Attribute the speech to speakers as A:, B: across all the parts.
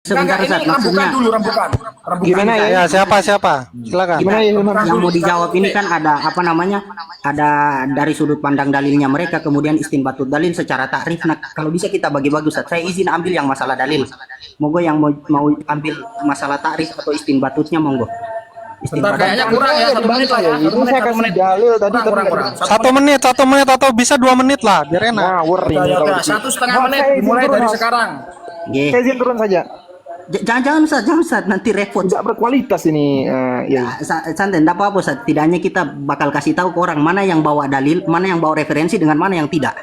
A: Sebentar
B: Enggak,
A: Ustaz,
B: ini rembukan
A: maksudnya
B: dulu, rembukan. Rembukan.
C: Gimana ya?
D: Ya, siapa? Silakan.
C: Gimana ya Hilman?
A: yang mau dijawab ini kan ada apa namanya? Ada dari sudut pandang dalilnya mereka, kemudian istinbatut dalil secara takrif. Nah, kalau bisa kita bagi-bagi Ustaz. Saya izin ambil yang masalah dalil. Monggo yang mau ambil masalah takrif atau istinbatutnya monggo.
B: Bentar, kayaknya kurang ya, 1 menit lah ya.
C: Itu saya kasih dalil tadi
B: Kurang.
D: 1 menit atau bisa 2 menit lah, biar enak.
C: ngawur ini.
B: Ya
C: kalau
B: udah,
C: begitu.
B: 1,5 menit
C: Saya izin
B: dimulai
C: turun,
B: dari
C: Mas.
B: sekarang.
A: Nggih.
C: Saya izin turun saja.
A: Jangan Ustaz, nanti repot.
C: Tidak berkualitas ini. Ya.
A: Santai, enggak apa-apa Ustaz. Tidaknya kita bakal kasih tahu ke orang mana yang bawa dalil, mana yang bawa referensi dengan mana yang tidak.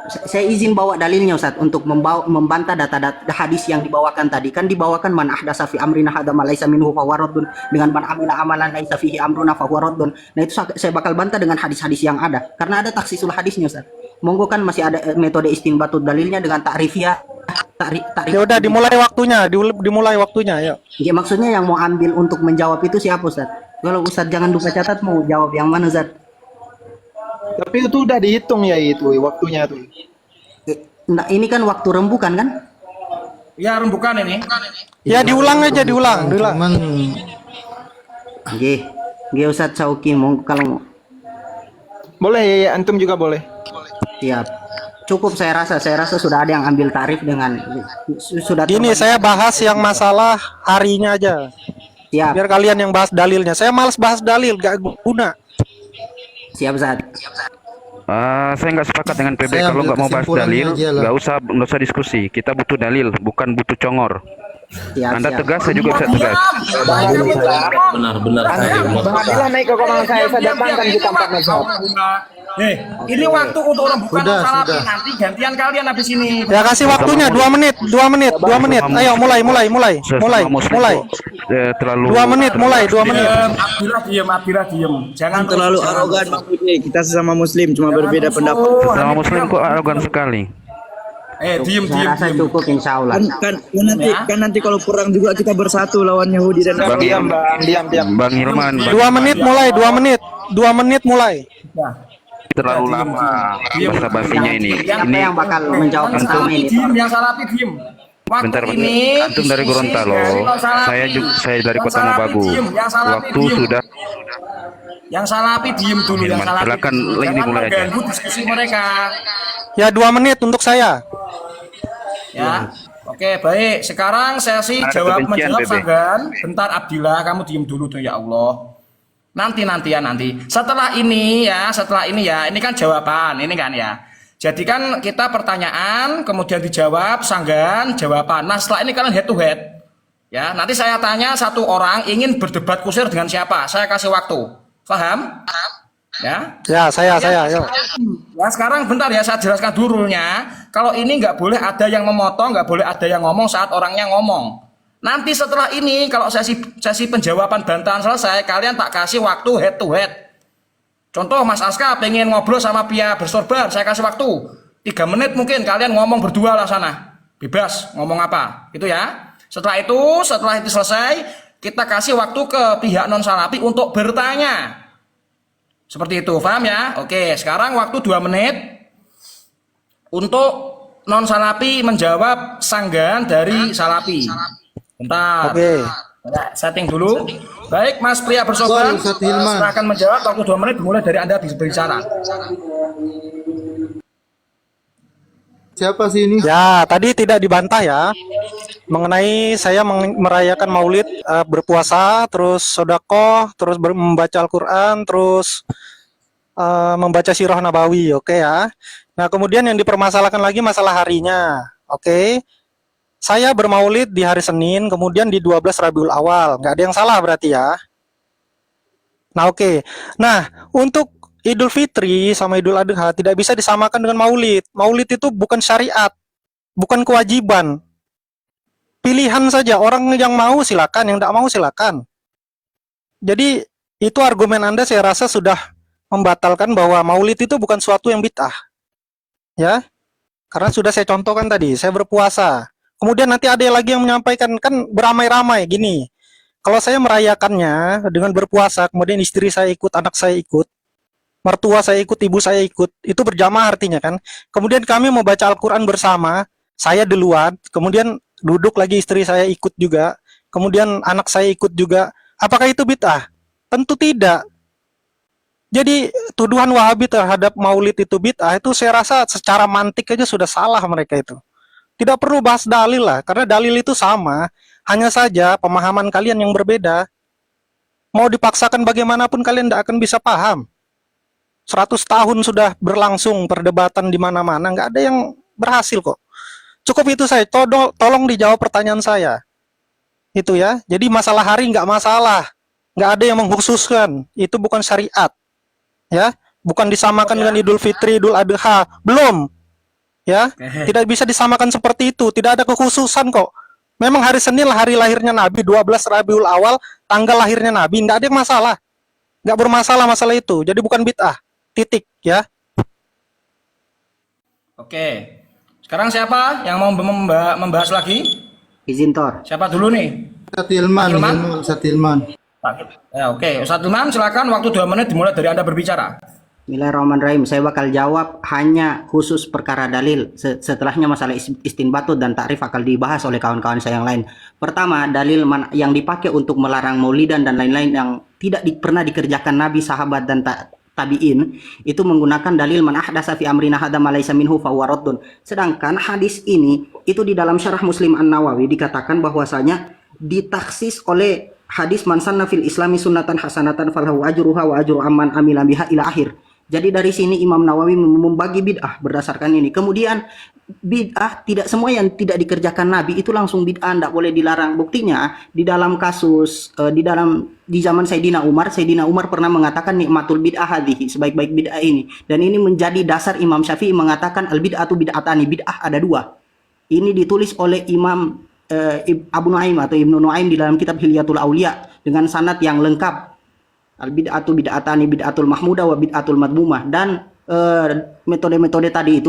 A: Saya izin bawa dalilnya Ustaz untuk membantah data-data hadis yang dibawakan tadi. Kan dibawakan man ahdasa fi amrina hadza ma laisa minhu fa huwa raddun, dengan man amila amalan laisa fihi amruna fa huwa raddun. Nah itu saya bakal bantah dengan hadis-hadis yang ada karena ada taksisul hadisnya Ustaz. Monggo kan masih ada metode istinbatut dalilnya dengan takrifiyah.
D: Ya udah dimulai waktunya, dimulai waktunya, yuk.
A: Ya, maksudnya yang mau ambil untuk menjawab itu siapa Ustaz? Kalau Ustaz jangan lupa catat mau jawab yang mana Ustaz?
C: Tapi itu udah dihitung ya itu waktunya tuh.
A: Nah, ini kan waktu rembukan kan?
B: Ya, rembukan ini.
D: Ya diulang aja, diulang.
E: Cuman
A: Nggih. Nggih Ustaz Sauki, monggo kalau
C: Boleh ya, antum juga boleh.
A: siap. Cukup saya rasa sudah ada yang ambil tarif dengan sudah
D: Gini, saya bahas yang masalah harinya aja.
A: siap.
D: Biar kalian yang bahas dalilnya. Saya males bahas dalil, gak guna.
A: Siap Ustaz.
F: Saya nggak sepakat dengan PB.
E: Saya
F: Kalau
E: ambil
F: nggak mau bahas
E: kesimpulannya
F: dalil,
E: aja lah.
F: nggak usah diskusi. Kita butuh dalil, bukan butuh congor.
A: Siap,
F: Anda
A: siap.
F: tegas, saya juga bisa tegas.
G: Benar
C: Bang Abdillah naik ke komandan saya datangkan kita empat mazhab.
B: Ini waktu untuk rembukan
E: Sudah,
B: masalah
E: sudah.
B: nanti gantian kalian habis ini.
D: Ya kasih waktunya 2 menit, 2 menit. Ayo mulai.
F: Terlalu
D: 2 menit, mulai 2 menit.
B: Abdillah diem. Jangan
G: terlalu
B: jangan
G: arogan
B: terus.
G: Bang Budi. Kita sesama muslim cuma berbeda
B: Jangan
G: pendapat.
B: rusuh.
F: sama Muslim kok arogan sekali.
B: Diem.
A: Saya rasa cukup insya Allah.
G: Kan nanti kalau perang juga kita bersatu lawan Yahudi dan
F: Bang
C: Diam, Bang. Diam.
F: Bang Hilman,
D: 2 menit mulai, 2 menit. 2 menit mulai.
F: terlalu lama basa-basinya ini.
A: Siapa
F: Ini
A: yang bakal menjawab
B: Yang
A: pertama
B: salapi
A: ini?
B: diem, yang salapi diem. Waktu
F: bentar,
B: ini
F: antum dari Gorontalo, saya dari Kota Mobagu. Waktu sudah.
B: Yang salapi diem dulu, yang
F: Hilman,
B: salapi.
F: silakan,
B: dulu.
F: ini
B: Jangan
F: mulai aja.
B: mengganggu diskusi mereka.
D: Ya 2 menit untuk saya.
B: Ya. Oke, baik. Sekarang sesi
F: Ada
B: jawab
F: kebencian,
B: menjawab
F: Bebe.
B: Sanggan. Bentar Abdillah, kamu diem dulu tuh ya Allah. Nanti. Setelah ini ya, ini kan jawaban, ini kan ya. Jadi kan kita pertanyaan, kemudian dijawab, Sanggan, jawaban. Nah setelah ini kalian head to head. Ya, nanti saya tanya satu orang ingin berdebat kusir dengan siapa, saya kasih waktu. Paham? Ya.
D: Ya, saya, yuk.
B: Ya sekarang bentar ya, saya jelaskan dulunya. Kalau ini nggak boleh ada yang memotong, nggak boleh ada yang ngomong saat orangnya ngomong. Nanti setelah ini kalau sesi penjawaban bantahan selesai, kalian tak kasih waktu head to head. Contoh Mas Aska pengen ngobrol sama Pia bersorban, saya kasih waktu 3 menit mungkin, kalian ngomong berdua lah sana. Bebas ngomong apa, gitu ya. Setelah itu selesai, kita kasih waktu ke pihak non salafi untuk bertanya. Seperti itu, paham ya? Oke, sekarang waktu 2 menit untuk non salafi menjawab sanggahan dari salafi. Bentar.
D: Oke.
B: Ya, setting dulu. Baik, Mas Pria bersoban,
E: Ustaz Hilman.
B: silakan menjawab waktu 2 menit dimulai dari Anda berbicara.
E: siapa sih ini?
D: Ya, tadi tidak dibantah ya. Mengenai saya merayakan Maulid, berpuasa, terus sedekah, terus membaca Al-Qur'an, terus membaca Sirah Nabawi, oke ya. Nah, kemudian yang dipermasalahkan lagi masalah harinya. Oke. Saya bermaulid di hari Senin, kemudian di 12 Rabiul Awal. Nggak ada yang salah berarti ya. Nah, oke. Nah, untuk Idul Fitri sama Idul Adha tidak bisa disamakan dengan maulid. Maulid itu bukan syariat, bukan kewajiban. Pilihan saja, orang yang mau silakan, yang tidak mau silakan. Jadi, itu argumen Anda saya rasa sudah membatalkan bahwa maulid itu bukan suatu yang bid'ah. Ya. Karena sudah saya contohkan tadi, saya berpuasa. Kemudian nanti ada lagi yang menyampaikan, kan beramai-ramai gini. Kalau saya merayakannya dengan berpuasa, kemudian istri saya ikut, anak saya ikut, mertua saya ikut, ibu saya ikut, itu berjamaah artinya kan. Kemudian kami membaca Al-Quran bersama, saya duluan, kemudian duduk lagi istri saya ikut juga, kemudian anak saya ikut juga. Apakah itu bid'ah? Tentu tidak. Jadi tuduhan Wahabi terhadap Maulid itu bid'ah itu saya rasa secara mantik aja sudah salah mereka itu. Tidak perlu bahas dalil lah, karena dalil itu sama, hanya saja pemahaman kalian yang berbeda. Mau dipaksakan bagaimanapun kalian tidak akan bisa paham. 100 tahun sudah berlangsung perdebatan di mana-mana, nggak ada yang berhasil kok. Cukup itu saya, tolong dijawab pertanyaan saya. Itu ya, jadi masalah hari nggak masalah. Nggak ada yang mengkhususkan, itu bukan syariat. Ya, bukan disamakan dengan Idul Fitri, Idul Adha, belum. Ya, tidak bisa disamakan seperti itu, tidak ada kekhususan kok. Memang hari Senin lah hari lahirnya Nabi, 12 Rabiul Awal, tanggal lahirnya Nabi, nggak ada yang masalah. Nggak bermasalah masalah itu, jadi bukan bid'ah. Titik, ya.
B: Oke. Sekarang siapa yang mau membahas lagi?
A: Izin Tor.
B: Siapa dulu nih?
C: Ustadz Hilman.
B: Ya, oke. Ustadz Ilman, silakan waktu 2 menit dimulai dari Anda berbicara.
A: Bismillahirrahmanirrahim. Saya bakal jawab hanya khusus perkara dalil. Setelahnya masalah istinbatut dan takrif akan dibahas oleh kawan-kawan saya yang lain. Pertama, dalil yang dipakai untuk melarang maulidan dan lain-lain yang tidak pernah dikerjakan Nabi, sahabat dan tabi'in itu menggunakan dalil man ahdasa fi amrina hadza ma laysa minhu fa huwa raddun. Sedangkan hadis ini itu di dalam Syarah Muslim An-Nawawi dikatakan bahwasanya ditaksis oleh hadis man sanna fil islami sunnatan hasanatan falahu ajruha wa ajru amman amila biha ila akhir. Jadi dari sini Imam Nawawi membagi bid'ah berdasarkan ini. Kemudian bid'ah tidak semua yang tidak dikerjakan Nabi itu langsung bid'ah, tidak boleh dilarang. Buktinya di dalam kasus di zaman Sayyidina Umar pernah mengatakan nikmatul bid'ah hadhihi, sebaik-baik bid'ah ini. Dan ini menjadi dasar Imam Syafi'i mengatakan al bid'atu bid'atani, bid'ah ada 2. Ini ditulis oleh Imam Abu Nuaim atau Ibnu Nuaim di dalam kitab Hilyatul Auliya dengan sanad yang lengkap. Al bid'atu bid'atani, bid'atul mahmudah wa bid'atul madmumah. Dan metode-metode tadi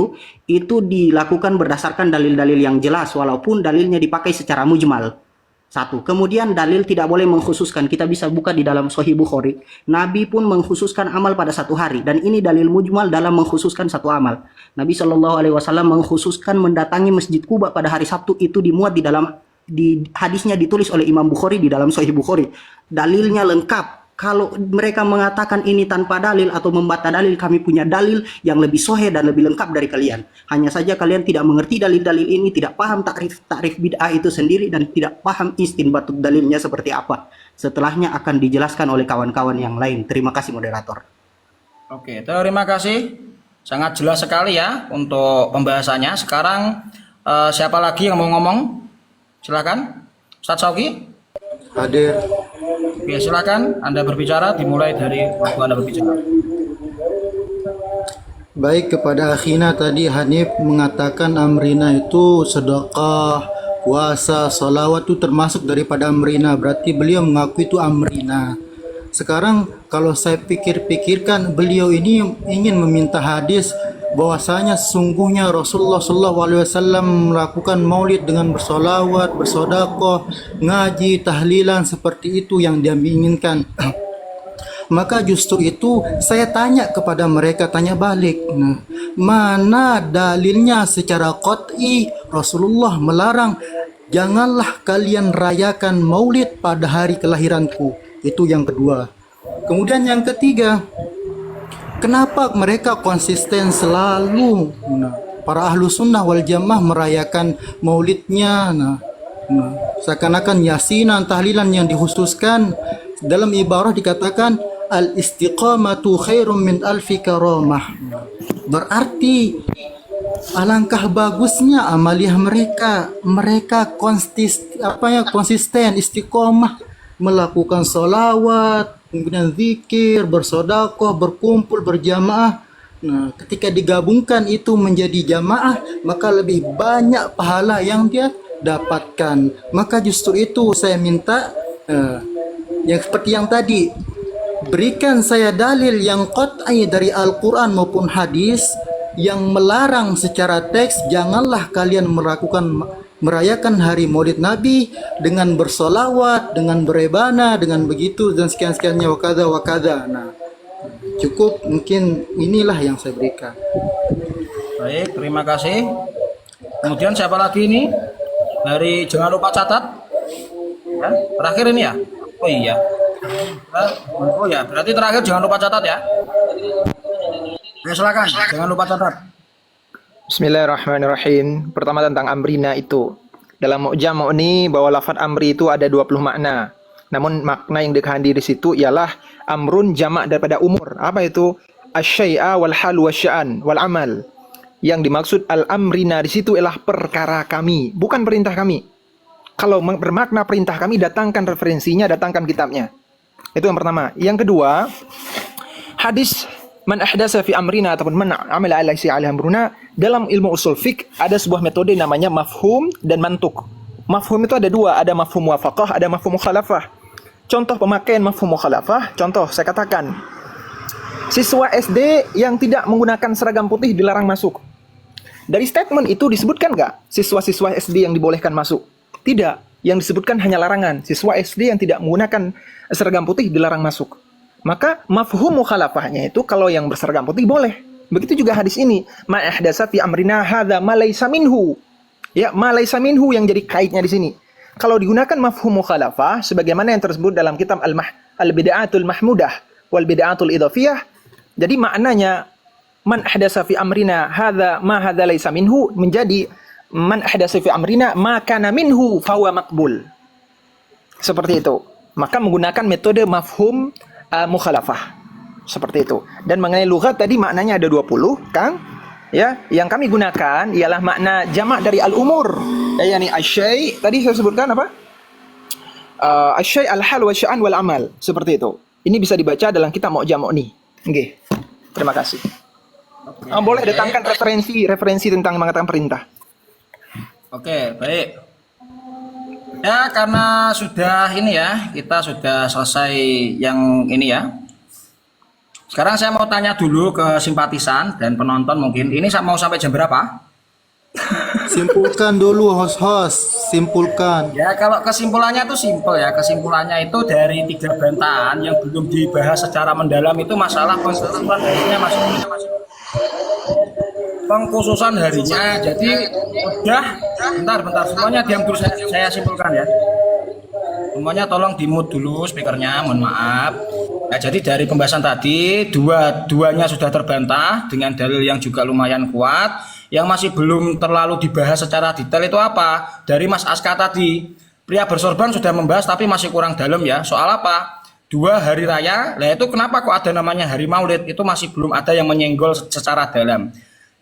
A: itu dilakukan berdasarkan dalil-dalil yang jelas walaupun dalilnya dipakai secara mujmal. Satu. Kemudian dalil tidak boleh mengkhususkan. Kita bisa buka di dalam Sahih Bukhari. Nabi pun mengkhususkan amal pada satu hari dan ini dalil mujmal dalam mengkhususkan satu amal. Nabi Shallallahu Alaihi Wasallam mengkhususkan mendatangi Masjid Quba pada hari Sabtu, itu dimuat di hadisnya ditulis oleh Imam Bukhari di dalam Sahih Bukhari. Dalilnya lengkap. Kalau mereka mengatakan ini tanpa dalil atau membantah dalil, kami punya dalil yang lebih sahih dan lebih lengkap dari kalian. Hanya saja kalian tidak mengerti dalil-dalil ini, tidak paham takrif bid'ah itu sendiri dan tidak paham istinbatut dalilnya seperti apa. Setelahnya akan dijelaskan oleh kawan-kawan yang lain. Terima kasih moderator.
B: Oke, terima kasih. Sangat jelas sekali ya untuk pembahasannya. Sekarang siapa lagi yang mau ngomong? Silakan. Ustadz Sauki.
C: Hadir.
B: Oke, silakan Anda berbicara, dimulai dari waktu Anda berbicara.
C: Baik, kepada akhina tadi Hanif mengatakan amrina itu sedekah, puasa, salawat itu termasuk daripada amrina. Berarti beliau mengaku itu amrina. Sekarang kalau saya pikir-pikirkan, beliau ini ingin meminta hadis bahwasanya sesungguhnya Rasulullah SAW melakukan maulid dengan bersolawat, bersodakoh, ngaji, tahlilan, seperti itu yang dia inginkan. Maka justru itu saya tanya kepada mereka, tanya balik, nah, mana dalilnya secara qat'i Rasulullah melarang janganlah kalian rayakan maulid pada hari kelahiranku. Itu yang kedua. Kemudian yang ketiga, kenapa mereka konsisten selalu para ahlu sunnah wal jamaah merayakan maulidnya, seakan-akan yasinan, tahlilan yang dikhususkan. Dalam ibarah dikatakan al-istiqamatu khairum min alfi karamah. Berarti alangkah bagusnya amaliah mereka konsisten istiqomah melakukan solawat, kemudian zikir, bersodakoh, berkumpul, berjamaah. Nah, ketika digabungkan itu menjadi jamaah, maka lebih banyak pahala yang dia dapatkan. Maka justru itu saya minta yang seperti yang tadi, berikan saya dalil yang qat'i dari Al-Quran maupun hadis yang melarang secara teks janganlah kalian merayakan hari maulid Nabi dengan bersolawat, dengan berebana, dengan begitu dan sekian-sekiannya wakada wakada. Nah, cukup mungkin inilah yang saya berikan.
B: Baik, terima kasih. Kemudian siapa lagi ini? Dari jangan lupa catat. Ya, terakhir ini ya. Oh iya. Oh ya, berarti terakhir jangan lupa catat ya. Ya, silakan, jangan lupa catat.
E: Bismillahirrahmanirrahim. Pertama tentang amrina itu. Dalam Mu'jam Mu'ni bahwa lafaz amri itu ada 20 makna. Namun makna yang dikandung di situ ialah amrun jamak daripada umur. Apa itu? Asy-syai'a wal hal wasya'an wal amal. Yang dimaksud al-amrina di situ ialah perkara kami, bukan perintah kami. Kalau bermakna perintah kami, datangkan referensinya, datangkan kitabnya. Itu yang pertama. Yang kedua, hadis man ahdasa fi amrina ataupun man amila ala si amruna, dalam ilmu usul fiqh ada sebuah metode namanya mafhum dan mantuk. Mafhum itu ada dua, ada mafhum muwafaqah, ada mafhum mukhalafah. Contoh pemakaian mafhum mukhalafah, contoh saya katakan, siswa SD yang tidak menggunakan seragam putih dilarang masuk. Dari statement itu disebutkan nggak siswa-siswa SD yang dibolehkan masuk? Tidak. Yang disebutkan hanya larangan. Siswa SD yang tidak menggunakan seragam putih dilarang masuk. Maka mafhum mukhalafahnya itu kalau yang berseragam putih boleh. Begitu juga hadis ini. Ma ahdatsa fi amrina hadza ma laysa minhu. Ya, ma laysa minhu yang jadi kaitnya di sini. Kalau digunakan mafhum mukhalafah sebagaimana yang tersebut dalam kitab Al-Bid'atul Mahmudah wal Bid'atul Idhafiyah, jadi maknanya man ahdatsa fi amrina hadza ma hadza laysa minhu menjadi man ahdatsa fi amrina ma kana minhu fa huwa maqbul. Seperti itu. Maka menggunakan metode mafhum mukhalafah. Seperti itu. Dan mengenai lughat tadi maknanya ada 20, Kang. Ya, yang kami gunakan ialah makna jamak dari al-umur. Ya, yakni asy-syai' tadi saya sebutkan apa? Asy-syai' al-hal wa sya'an wal amal. Seperti itu. Ini bisa dibaca dalam kitab Mu'jam Mu'ni. Nggih. Terima kasih. Boleh datangkan referensi tentang mengatakan perintah.
B: Oke, baik. Ya, karena sudah ini ya, kita sudah selesai yang ini ya. Sekarang saya mau tanya dulu ke simpatisan dan penonton mungkin. Ini mau sampai jam berapa?
C: Simpulkan dulu host-host, simpulkan.
B: Ya, kalau kesimpulannya itu simpel ya. Kesimpulannya itu dari 3 bantahan yang belum dibahas secara mendalam itu masalah pengkhususan harinya pengkhususan harinya. Jadi udah bentar semuanya diam dulu, saya simpulkan ya. Semuanya tolong di-mute dulu speakernya, mohon maaf. Nah, jadi dari pembahasan tadi duanya sudah terbantah dengan dalil yang juga lumayan kuat. Yang masih belum terlalu dibahas secara detail itu apa? Dari Mas Aska tadi, pria bersorban sudah membahas tapi masih kurang dalam ya. Soal apa? 2 hari raya. Nah, itu kenapa kok ada namanya hari Maulid? Itu masih belum ada yang menyenggol secara dalam.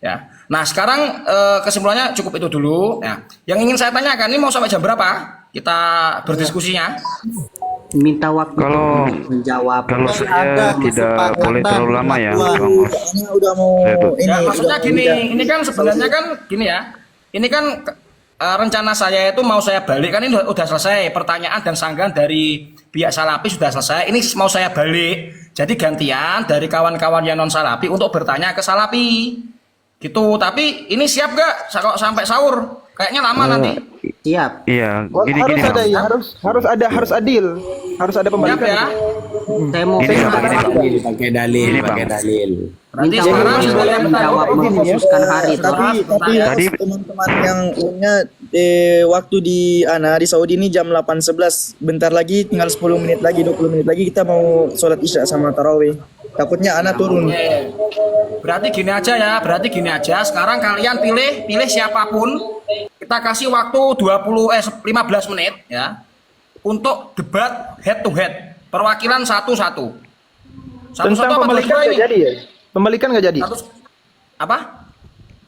B: Ya. Nah, sekarang kesimpulannya cukup itu dulu. Nah, yang ingin saya tanyakan ini mau sampai jam berapa? Kita berdiskusinya.
A: Minta waktu
F: Kalau
A: menjawab.
F: kalau saya tidak boleh terlalu lama ya, Bang Os.
G: Ini udah mau ini.
B: Ya, maksudnya
G: udah
B: gini,
G: mau-
B: ini kan sebenarnya kan gini ya. Ini kan rencana saya itu mau saya balik kan ini udah selesai, pertanyaan dan sanggahan dari pihak Salafi sudah selesai. Ini mau saya balik. Jadi gantian dari kawan-kawan yang non Salafi untuk bertanya ke Salafi. Gitu. Tapi ini siap gak kalau sampai sahur? Kayaknya lama nanti.
A: Siap.
F: Iya, gini
E: harus ada
F: Bang.
E: ya, harus adil. Harus ada
B: Siap
E: pembalikan.
B: ya.
A: Saya mau
F: Ini Bang, ini Bang.
H: pakai dalil,
F: Ini, Bang.
H: pakai dalil.
B: Berarti
A: minta
B: sekarang
A: waktu
B: sudah yang
A: menjawab mengkhususkan hari itu.
G: Tapi
F: Tadi-
G: teman-teman yang punya waktu di Saudi ini jam 8.11. Bentar lagi tinggal 10 menit lagi, 20 menit lagi kita mau sholat isya sama tarawih. Takutnya anak turun.
B: Berarti gini aja ya, sekarang kalian pilih siapapun. Kita kasih waktu 15 menit ya untuk debat head to head. Perwakilan satu-satu.
E: Tentang
B: apa
E: pembalikan
B: dua-dua
E: nggak
B: ini?
E: jadi ya? Pembalikan nggak jadi?
B: Apa?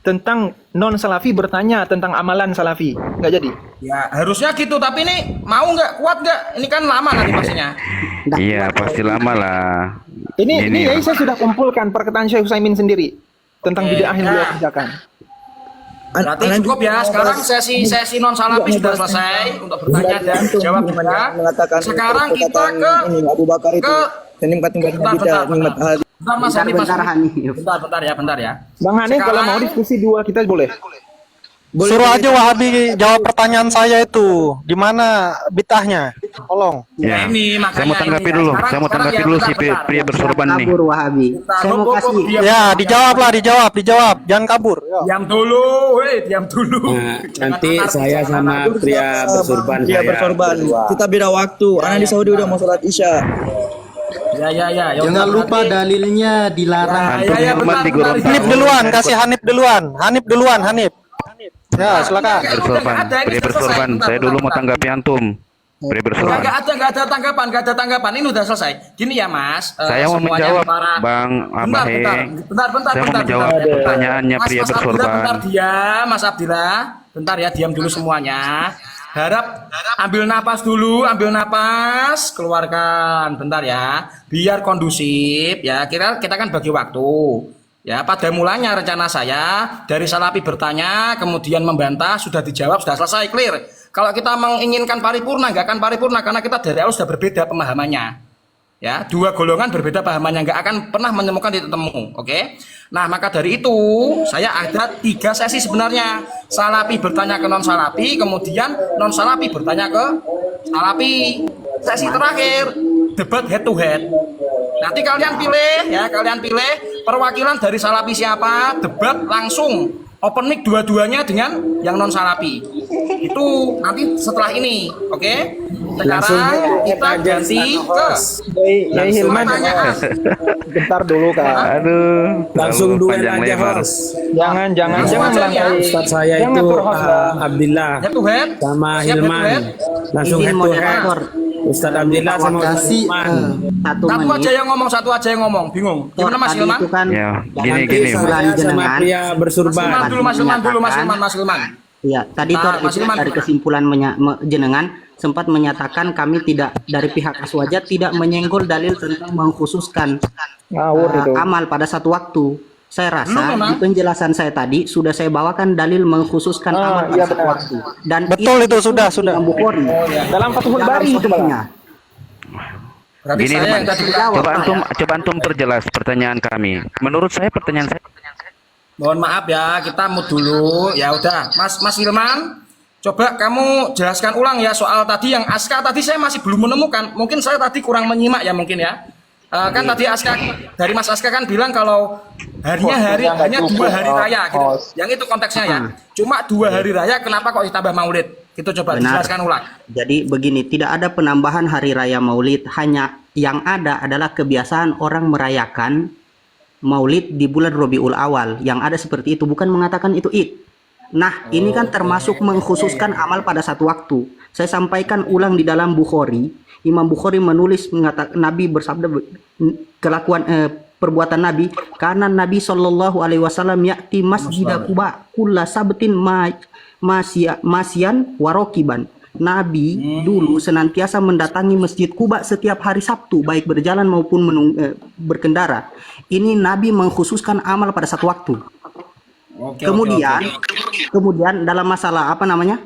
E: Tentang non salafi bertanya tentang amalan salafi nggak jadi?
B: Ya harusnya gitu, tapi ini mau nggak, kuat nggak? Ini kan lama nanti pastinya.
F: Iya, pasti lama lah.
E: Ini ya
F: Bang.
E: saya sudah kumpulkan perkataan Syekh Utsaimin sendiri tentang
B: Oke,
E: bid'ah yang
B: ya.
E: beliau kerjakan.
B: Berarti cukup ya. Sekarang sesi non salafi sudah selesai untuk bertanya dan jawab juga. Sekarang kita ke
G: ini Abu Bakar itu. Nikmat
B: bentar, Mas Hanif,
A: Bentar, Hanif.
B: bentar ya.
E: Bang Hanif kalau mau diskusi dua kita boleh.
D: Suruh aja Wahabi jawab pertanyaan saya itu. Gimana bitahnya? Tolong.
F: Ya.
B: Ini
F: Saya mau
B: makanya
F: tanggapi
B: ini,
F: dulu.
B: Sekarang-
F: Saya mau
B: sekarang
F: tanggapi
B: ya,
F: dulu
B: bentar,
F: si
B: bentar.
F: pria bersorban nih.
A: kabur Wahabi. Saya mau kasih
D: Ya, dijawab lah, dijawab. Jangan kabur. Ya.
B: Diam dulu, diam dulu.
H: Nah, nanti saya sama pria bersorban
G: Dia
H: saya
G: berkorban.
H: berdua.
G: Kita beda waktu. Anak di Saudi udah mau sholat Isya.
B: Ya.
C: Jangan lupa dalilnya dilarang.
F: Antum hormat di Gorontalo.
D: Hanif duluan, kasih Hanif duluan. Ya, silakan.
F: Bersorban. Pria bersorban. Saya dulu mau tanggapi antum. Pria bersorban.
B: Nggak ada tanggapan. Ini udah selesai. Gini ya Mas.
F: Saya mau
B: semuanya
F: menjawab,
B: para-
F: Bang Abahe.
B: Bentar.
F: Saya mau menjawab pertanyaannya pria
B: Abdillah,
F: bersorban.
B: bentar diam, Mas Abdillah. Bentar ya, diam dulu semuanya. Harap ambil napas dulu, keluarkan. Bentar ya, biar kondusif ya. Kita kan bagi waktu. Ya, pada mulanya rencana saya dari Salafi bertanya, kemudian membantah, sudah dijawab, sudah selesai, clear. Kalau kita menginginkan paripurna, nggak akan paripurna karena kita dari awal sudah berbeda pemahamannya. Ya, dua golongan berbeda pahamannya, nggak akan pernah menemukan titik temu. Oke. Nah, maka dari itu saya ada 3 sesi sebenarnya. Salafi bertanya ke non salafi, kemudian non salafi bertanya ke salafi. Sesi terakhir debat head to head. Nanti kalian pilih perwakilan dari salafi siapa, debat langsung open mic dua-duanya dengan yang non salafi. Itu nanti setelah ini, oke? Sekarang kita ganti ke
E: Yai Hilman,
B: pertanyaan.
E: bentar dulu Kak.
F: Aduh.
H: Langsung
F: terlalu
H: duel
F: panjang
H: aja
F: lebar.
H: host.
E: Jangan melangkahi.
H: Ustaz saya
E: Jangan
H: itu
E: ngatur host, Bang.
H: Abdillah
B: Head to head.
H: sama
B: Siap, head to
H: Hilman.
B: head.
H: Langsung
A: izin
H: head to head.
A: moderator.
H: Ustaz Abdillah sama Ustaz
C: Kasih
H: Hilman.
A: Satu
B: Satu
A: menit.
B: aja yang ngomong, bingung. Gimana Mas
A: Tadi
B: Hilman?
A: itu kan
F: Ya,
A: nanti
F: gini.
A: sebulan
H: Saya sama
A: jenengan.
H: pria bersurban.
B: Hilman dulu, Mas Hilman.
A: Iya, tadi
B: Nah,
A: Tor
B: Mas
A: itu
B: Hilman,
A: dari
B: gimana?
A: kesimpulan jenengan sempat menyatakan kami tidak dari pihak Aswaja tidak menyenggol dalil tentang mengkhususkan
E: Ngawur itu.
A: amal pada satu waktu. Saya rasa
B: Belum, memang.
A: di penjelasan saya tadi sudah saya bawakan dalil mengkhususkan amal pada
E: iya
A: satu
E: benar.
A: waktu. Dan
D: Betul itu, sudah.
A: Imam Bukhari.
E: Dalam Fathul Bari itu malah.
B: Berarti
F: Gini
B: saya
F: teman,
B: yang tadi
F: coba antum perjelas pertanyaan kami. Menurut saya pertanyaan saya
B: mohon maaf ya, kita mood dulu. Ya udah, Mas Hilman, coba kamu jelaskan ulang ya soal tadi yang Aska tadi saya masih belum menemukan. Mungkin saya tadi kurang menyimak ya mungkin ya. Kan tadi Aska dari Mas Aska kan bilang kalau hanya 2 hari raya gitu. Yang itu konteksnya ya. Cuma 2 hari raya kenapa kok ditambah Maulid? Itu coba
A: Benar.
B: dijelaskan ulang.
A: Jadi begini, tidak ada penambahan hari raya Maulid, hanya yang ada adalah kebiasaan orang merayakan Maulid di bulan Rabiul Awal. Yang ada seperti itu, bukan mengatakan itu Id. Nah, ini kan termasuk mengkhususkan amal pada satu waktu. Saya sampaikan ulang di dalam Bukhari, Imam Bukhari menulis mengatakan Nabi bersabda kelakuan perbuatan Nabi, karena Nabi Shallallahu Alaihi Wasallam yakti masjid Quba kulla sabtin masyan warokiban. Nabi dulu senantiasa mendatangi Masjid Quba setiap hari Sabtu, baik berjalan maupun berkendara. Ini Nabi mengkhususkan amal pada satu waktu. Kemudian dalam masalah apa namanya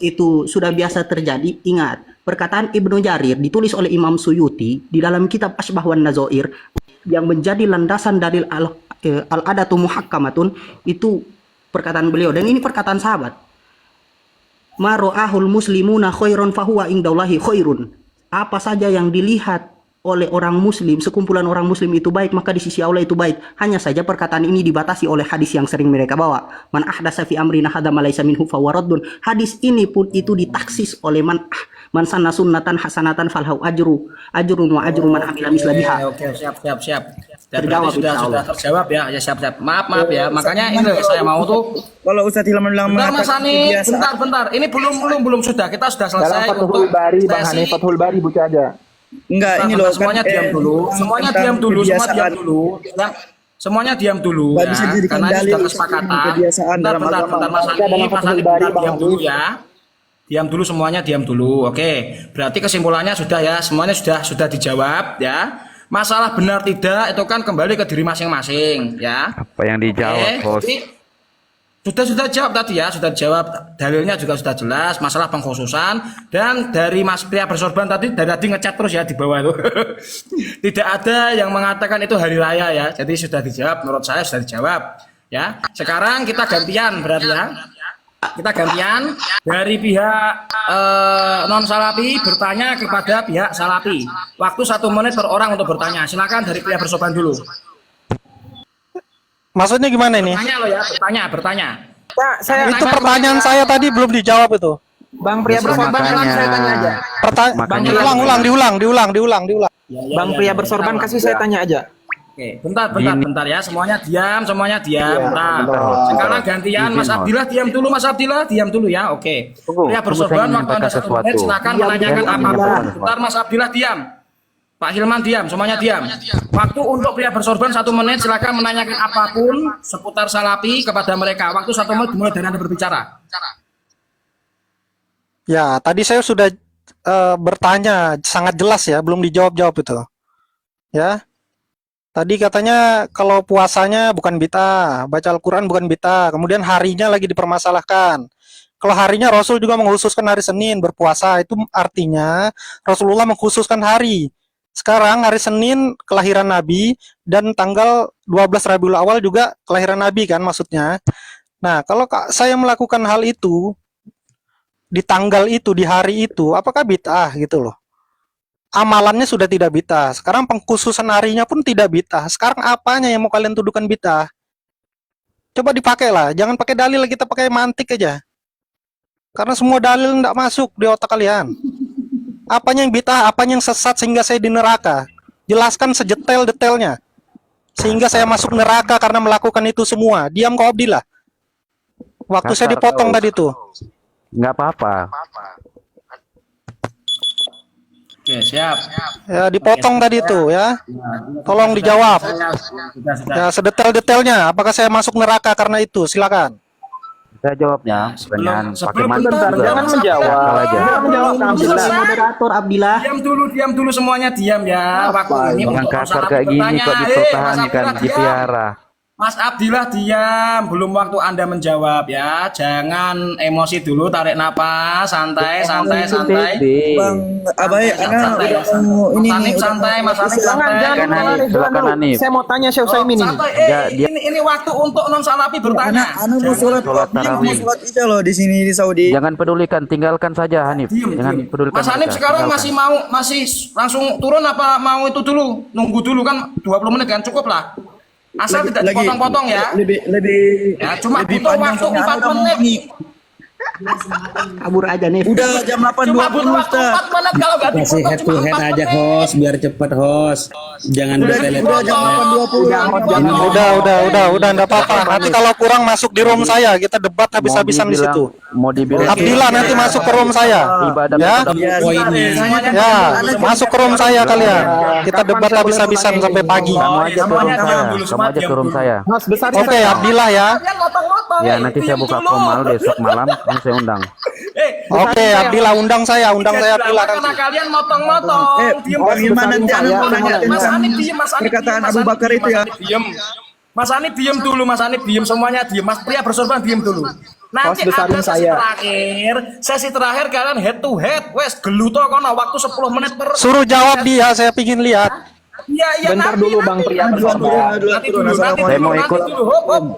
A: itu sudah biasa terjadi. Ingat perkataan Ibnu Jarir ditulis oleh Imam Suyuti di dalam kitab Asbah wan Nazair yang menjadi landasan dalil al-adatu muhakkamatun, itu perkataan beliau dan ini perkataan sahabat. Ma ra'ahul muslimuna khairan fahuwa indallahi khairun. Apa saja yang dilihat oleh orang muslim, sekumpulan orang muslim itu baik, maka di sisi Allah itu baik. Hanya saja perkataan ini dibatasi oleh hadis yang sering mereka bawa. Man ahdasa fi amrina hadza ma laysa minhu fawaradun. Hadis ini pun itu ditaksis oleh man sanna sunnatan hasanatan falhu ajrun wa ajru man amila misla biha.
B: Oke, siap. Dan
A: Terjawab,
B: berarti sudah
A: insyaallah.
B: terjawab ya. Ya siap. Maaf ya. Makanya ini loh, saya mau tuh.
G: Kalau Ustaz Hilman bilang
B: Bentar Mas
G: mengatakan
B: Hani,
G: kebiasaan,
B: bentar. Ini belum sudah. Kita sudah
E: Dalam
B: selesai
E: Fathul Bari, Bang
B: sesi.
E: Hani, Fathul Bari baca aja.
G: enggak ini
B: Bentar,
G: loh
B: semuanya
G: kan,
B: diam dulu. Semuanya
G: tentang
B: diam dulu.
G: kebiasaan.
B: Ya, semuanya diam dulu.
G: Nggak bisa dijadikan
B: Karena ini
G: dalil
B: sudah
G: untuk
B: kesepakatan.
G: kebiasaan dalam agama.
B: Bentar Mas
E: Kita dalam
B: Hani,
E: Fathul Bari, Bang
B: diam
E: Hani.
B: dulu ya. Diam dulu semuanya, diam dulu. Oke. Berarti kesimpulannya sudah ya. Semuanya sudah dijawab ya. Masalah benar tidak itu kan kembali ke diri masing-masing ya.
F: apa yang dijawab, Bos?
B: Jadi, sudah jawab tadi ya, sudah jawab, dalilnya juga sudah jelas, masalah pengkhususan. Dan dari Mas Pria Bersorban tadi ngechat terus ya di bawah itu. Tidak ada yang mengatakan itu hari raya ya. Jadi sudah dijawab, menurut saya sudah dijawab ya. Sekarang kita gantian berarti ya. Kita gantian dari pihak non salafi bertanya kepada pihak salafi. Waktu 1 menit per orang untuk bertanya. Silakan dari pria bersorban dulu.
D: Maksudnya gimana ini?
B: Tanya lo ya, bertanya.
E: Pak, saya
D: Itu pertanyaan saya tadi belum dijawab itu.
E: Bang pria bersorban
F: makanya.
E: saya tanya aja.
F: Makanya
D: Diulang.
E: Bang pria bersorban kasih saya tanya aja.
B: Oke, bentar ya. Semuanya diam. Bentar. Sekarang gantian Mas Abdillah diam dulu ya. Oke. Pria bersorban waktu Anda 1 menit silakan menanyakan apapun. Bentar Mas Abdillah diam. Pak Hilman diam, semuanya diam. Waktu untuk pria bersorban 1 menit silakan menanyakan apapun seputar salafi kepada mereka. Waktu 1 menit dimulai dari Anda berbicara.
D: Ya, tadi saya sudah bertanya sangat jelas ya, belum dijawab-jawab itu. Ya. Tadi katanya kalau puasanya bukan bid'ah, baca Al-Qur'an bukan bid'ah, kemudian harinya lagi dipermasalahkan. Kalau harinya Rasul juga mengkhususkan hari Senin berpuasa, itu artinya Rasulullah mengkhususkan hari. Sekarang hari Senin kelahiran Nabi dan tanggal 12 Rabiul Awal juga kelahiran Nabi kan maksudnya. Nah, kalau saya melakukan hal itu di tanggal itu, di hari itu, apakah bid'ah gitu loh? Amalannya sudah tidak bid'ah. Sekarang pengkhususan harinya pun tidak bid'ah. Sekarang apanya yang mau kalian tuduhkan bid'ah? Coba dipakai lah, jangan pakai dalil, kita pakai mantik aja. Karena semua dalil tidak masuk di otak kalian. Apanya yang bid'ah, apanya yang sesat sehingga saya di neraka? Jelaskan sedetail-detailnya. Sehingga saya masuk neraka karena melakukan itu semua. Diam kau Abdillah. Waktu saya dipotong tadi tuh.
F: nggak apa-apa.
B: Oke, siap.
D: Ya, dipotong tadi tuh ya. Tolong dijawab. Ya, sedetail-detailnya. Apakah saya masuk neraka karena itu? Silakan.
F: Saya jawabnya dengan pakai mantik
B: bentar,
F: juga.
E: jangan menjawab.
F: Asal aja.
A: Moderator Abdillah.
B: Diam dulu semuanya diam ya. Waktu ini
F: Orang
B: untuk
F: kasar
B: masalah
F: kayak gini
B: bertanya.
F: kok
B: Mas
F: dipertahankan,
B: Abdillah, diam.
F: dipiara.
B: Mas Abdillah diam, belum waktu Anda menjawab ya. Jangan emosi dulu, tarik napas, santai.
G: Bang Abai, Ana udah mau ini
B: Mas Hanif
G: nih.
B: santai, Mas Hanif santai.
F: Silakan, Hanif. Silakan, Hanif.
E: Saya mau tanya Syekh Utsaimin ini.
B: Santai,
F: dia-
B: ini waktu untuk non salafi bertanya.
G: Ana mau sholat
F: tarawih.
G: Isya loh di sini di Saudi.
F: Jangan pedulikan, tinggalkan saja Hanif. Jangan pedulikan.
B: Mas Hanif
F: mereka,
B: sekarang
F: tinggalkan.
B: masih langsung turun apa mau itu dulu? Nunggu dulu kan 20 menit kan cukup lah. Asal tidak dipotong-potong ya.
G: Lebih
B: Ya, cuma
G: lebih
B: butuh
G: panjang
B: waktu
G: soalnya
B: 4
G: Ana udah mau
B: menit.
G: ini.
A: Kabur aja nih.
G: Udah jam
B: Cuma
G: 8.20
B: butuh waktu
G: Ustaz.
B: 4 menit kalau nggak
H: Kasih
B: dipotong
H: head to
B: cuma
H: head
B: 4
H: aja
B: menit.
H: host, biar cepet host. Jangan
G: Udah
H: bertele-tele.
G: jam 8.20.
D: Udah, enggak apa-apa. Nanti kalau kurang masuk di room saya, kita debat habis-habisan di situ.
F: Mau dibilang
D: Abdillah nanti masuk ke room saya.
F: ibadah
D: Ya.
H: Poinnya.
D: Ya, masuk ke room saya kalian. Kita debat habis-habisan sampai pagi.
F: kamu aja ke room saya. Kamu aja ke room saya.
E: Mas besar
D: Oke, Abdillah ya.
B: Kalian motong-motong.
F: Ya nanti saya buka komal besok malam, nanti saya undang.
D: Oke, Abdillah undang saya Abdillah
B: Karena
D: nanti.
B: kalian motong-motong. Diem
G: Bang Hilman nanti Ana mau nanya
B: Mas
G: tentang
B: Hanif diem, Mas Hanif
G: perkataan
B: diem,
G: Abu
B: Mas
G: Bakar
B: Hanif
G: itu ya.
B: diem. Mas Hanif diem dulu, Mas Hanif diem, semuanya diem. Mas pria bersorban diem dulu. Nanti ada sesi terakhir kalian head to head. Wes geluto kono waktu 10 menit per.
D: Suruh jawab dia, saya pingin lihat.
B: Iya,
E: Bentar dulu, Bang Pria bersorban.
B: Nanti dulu.
F: Saya mau ikut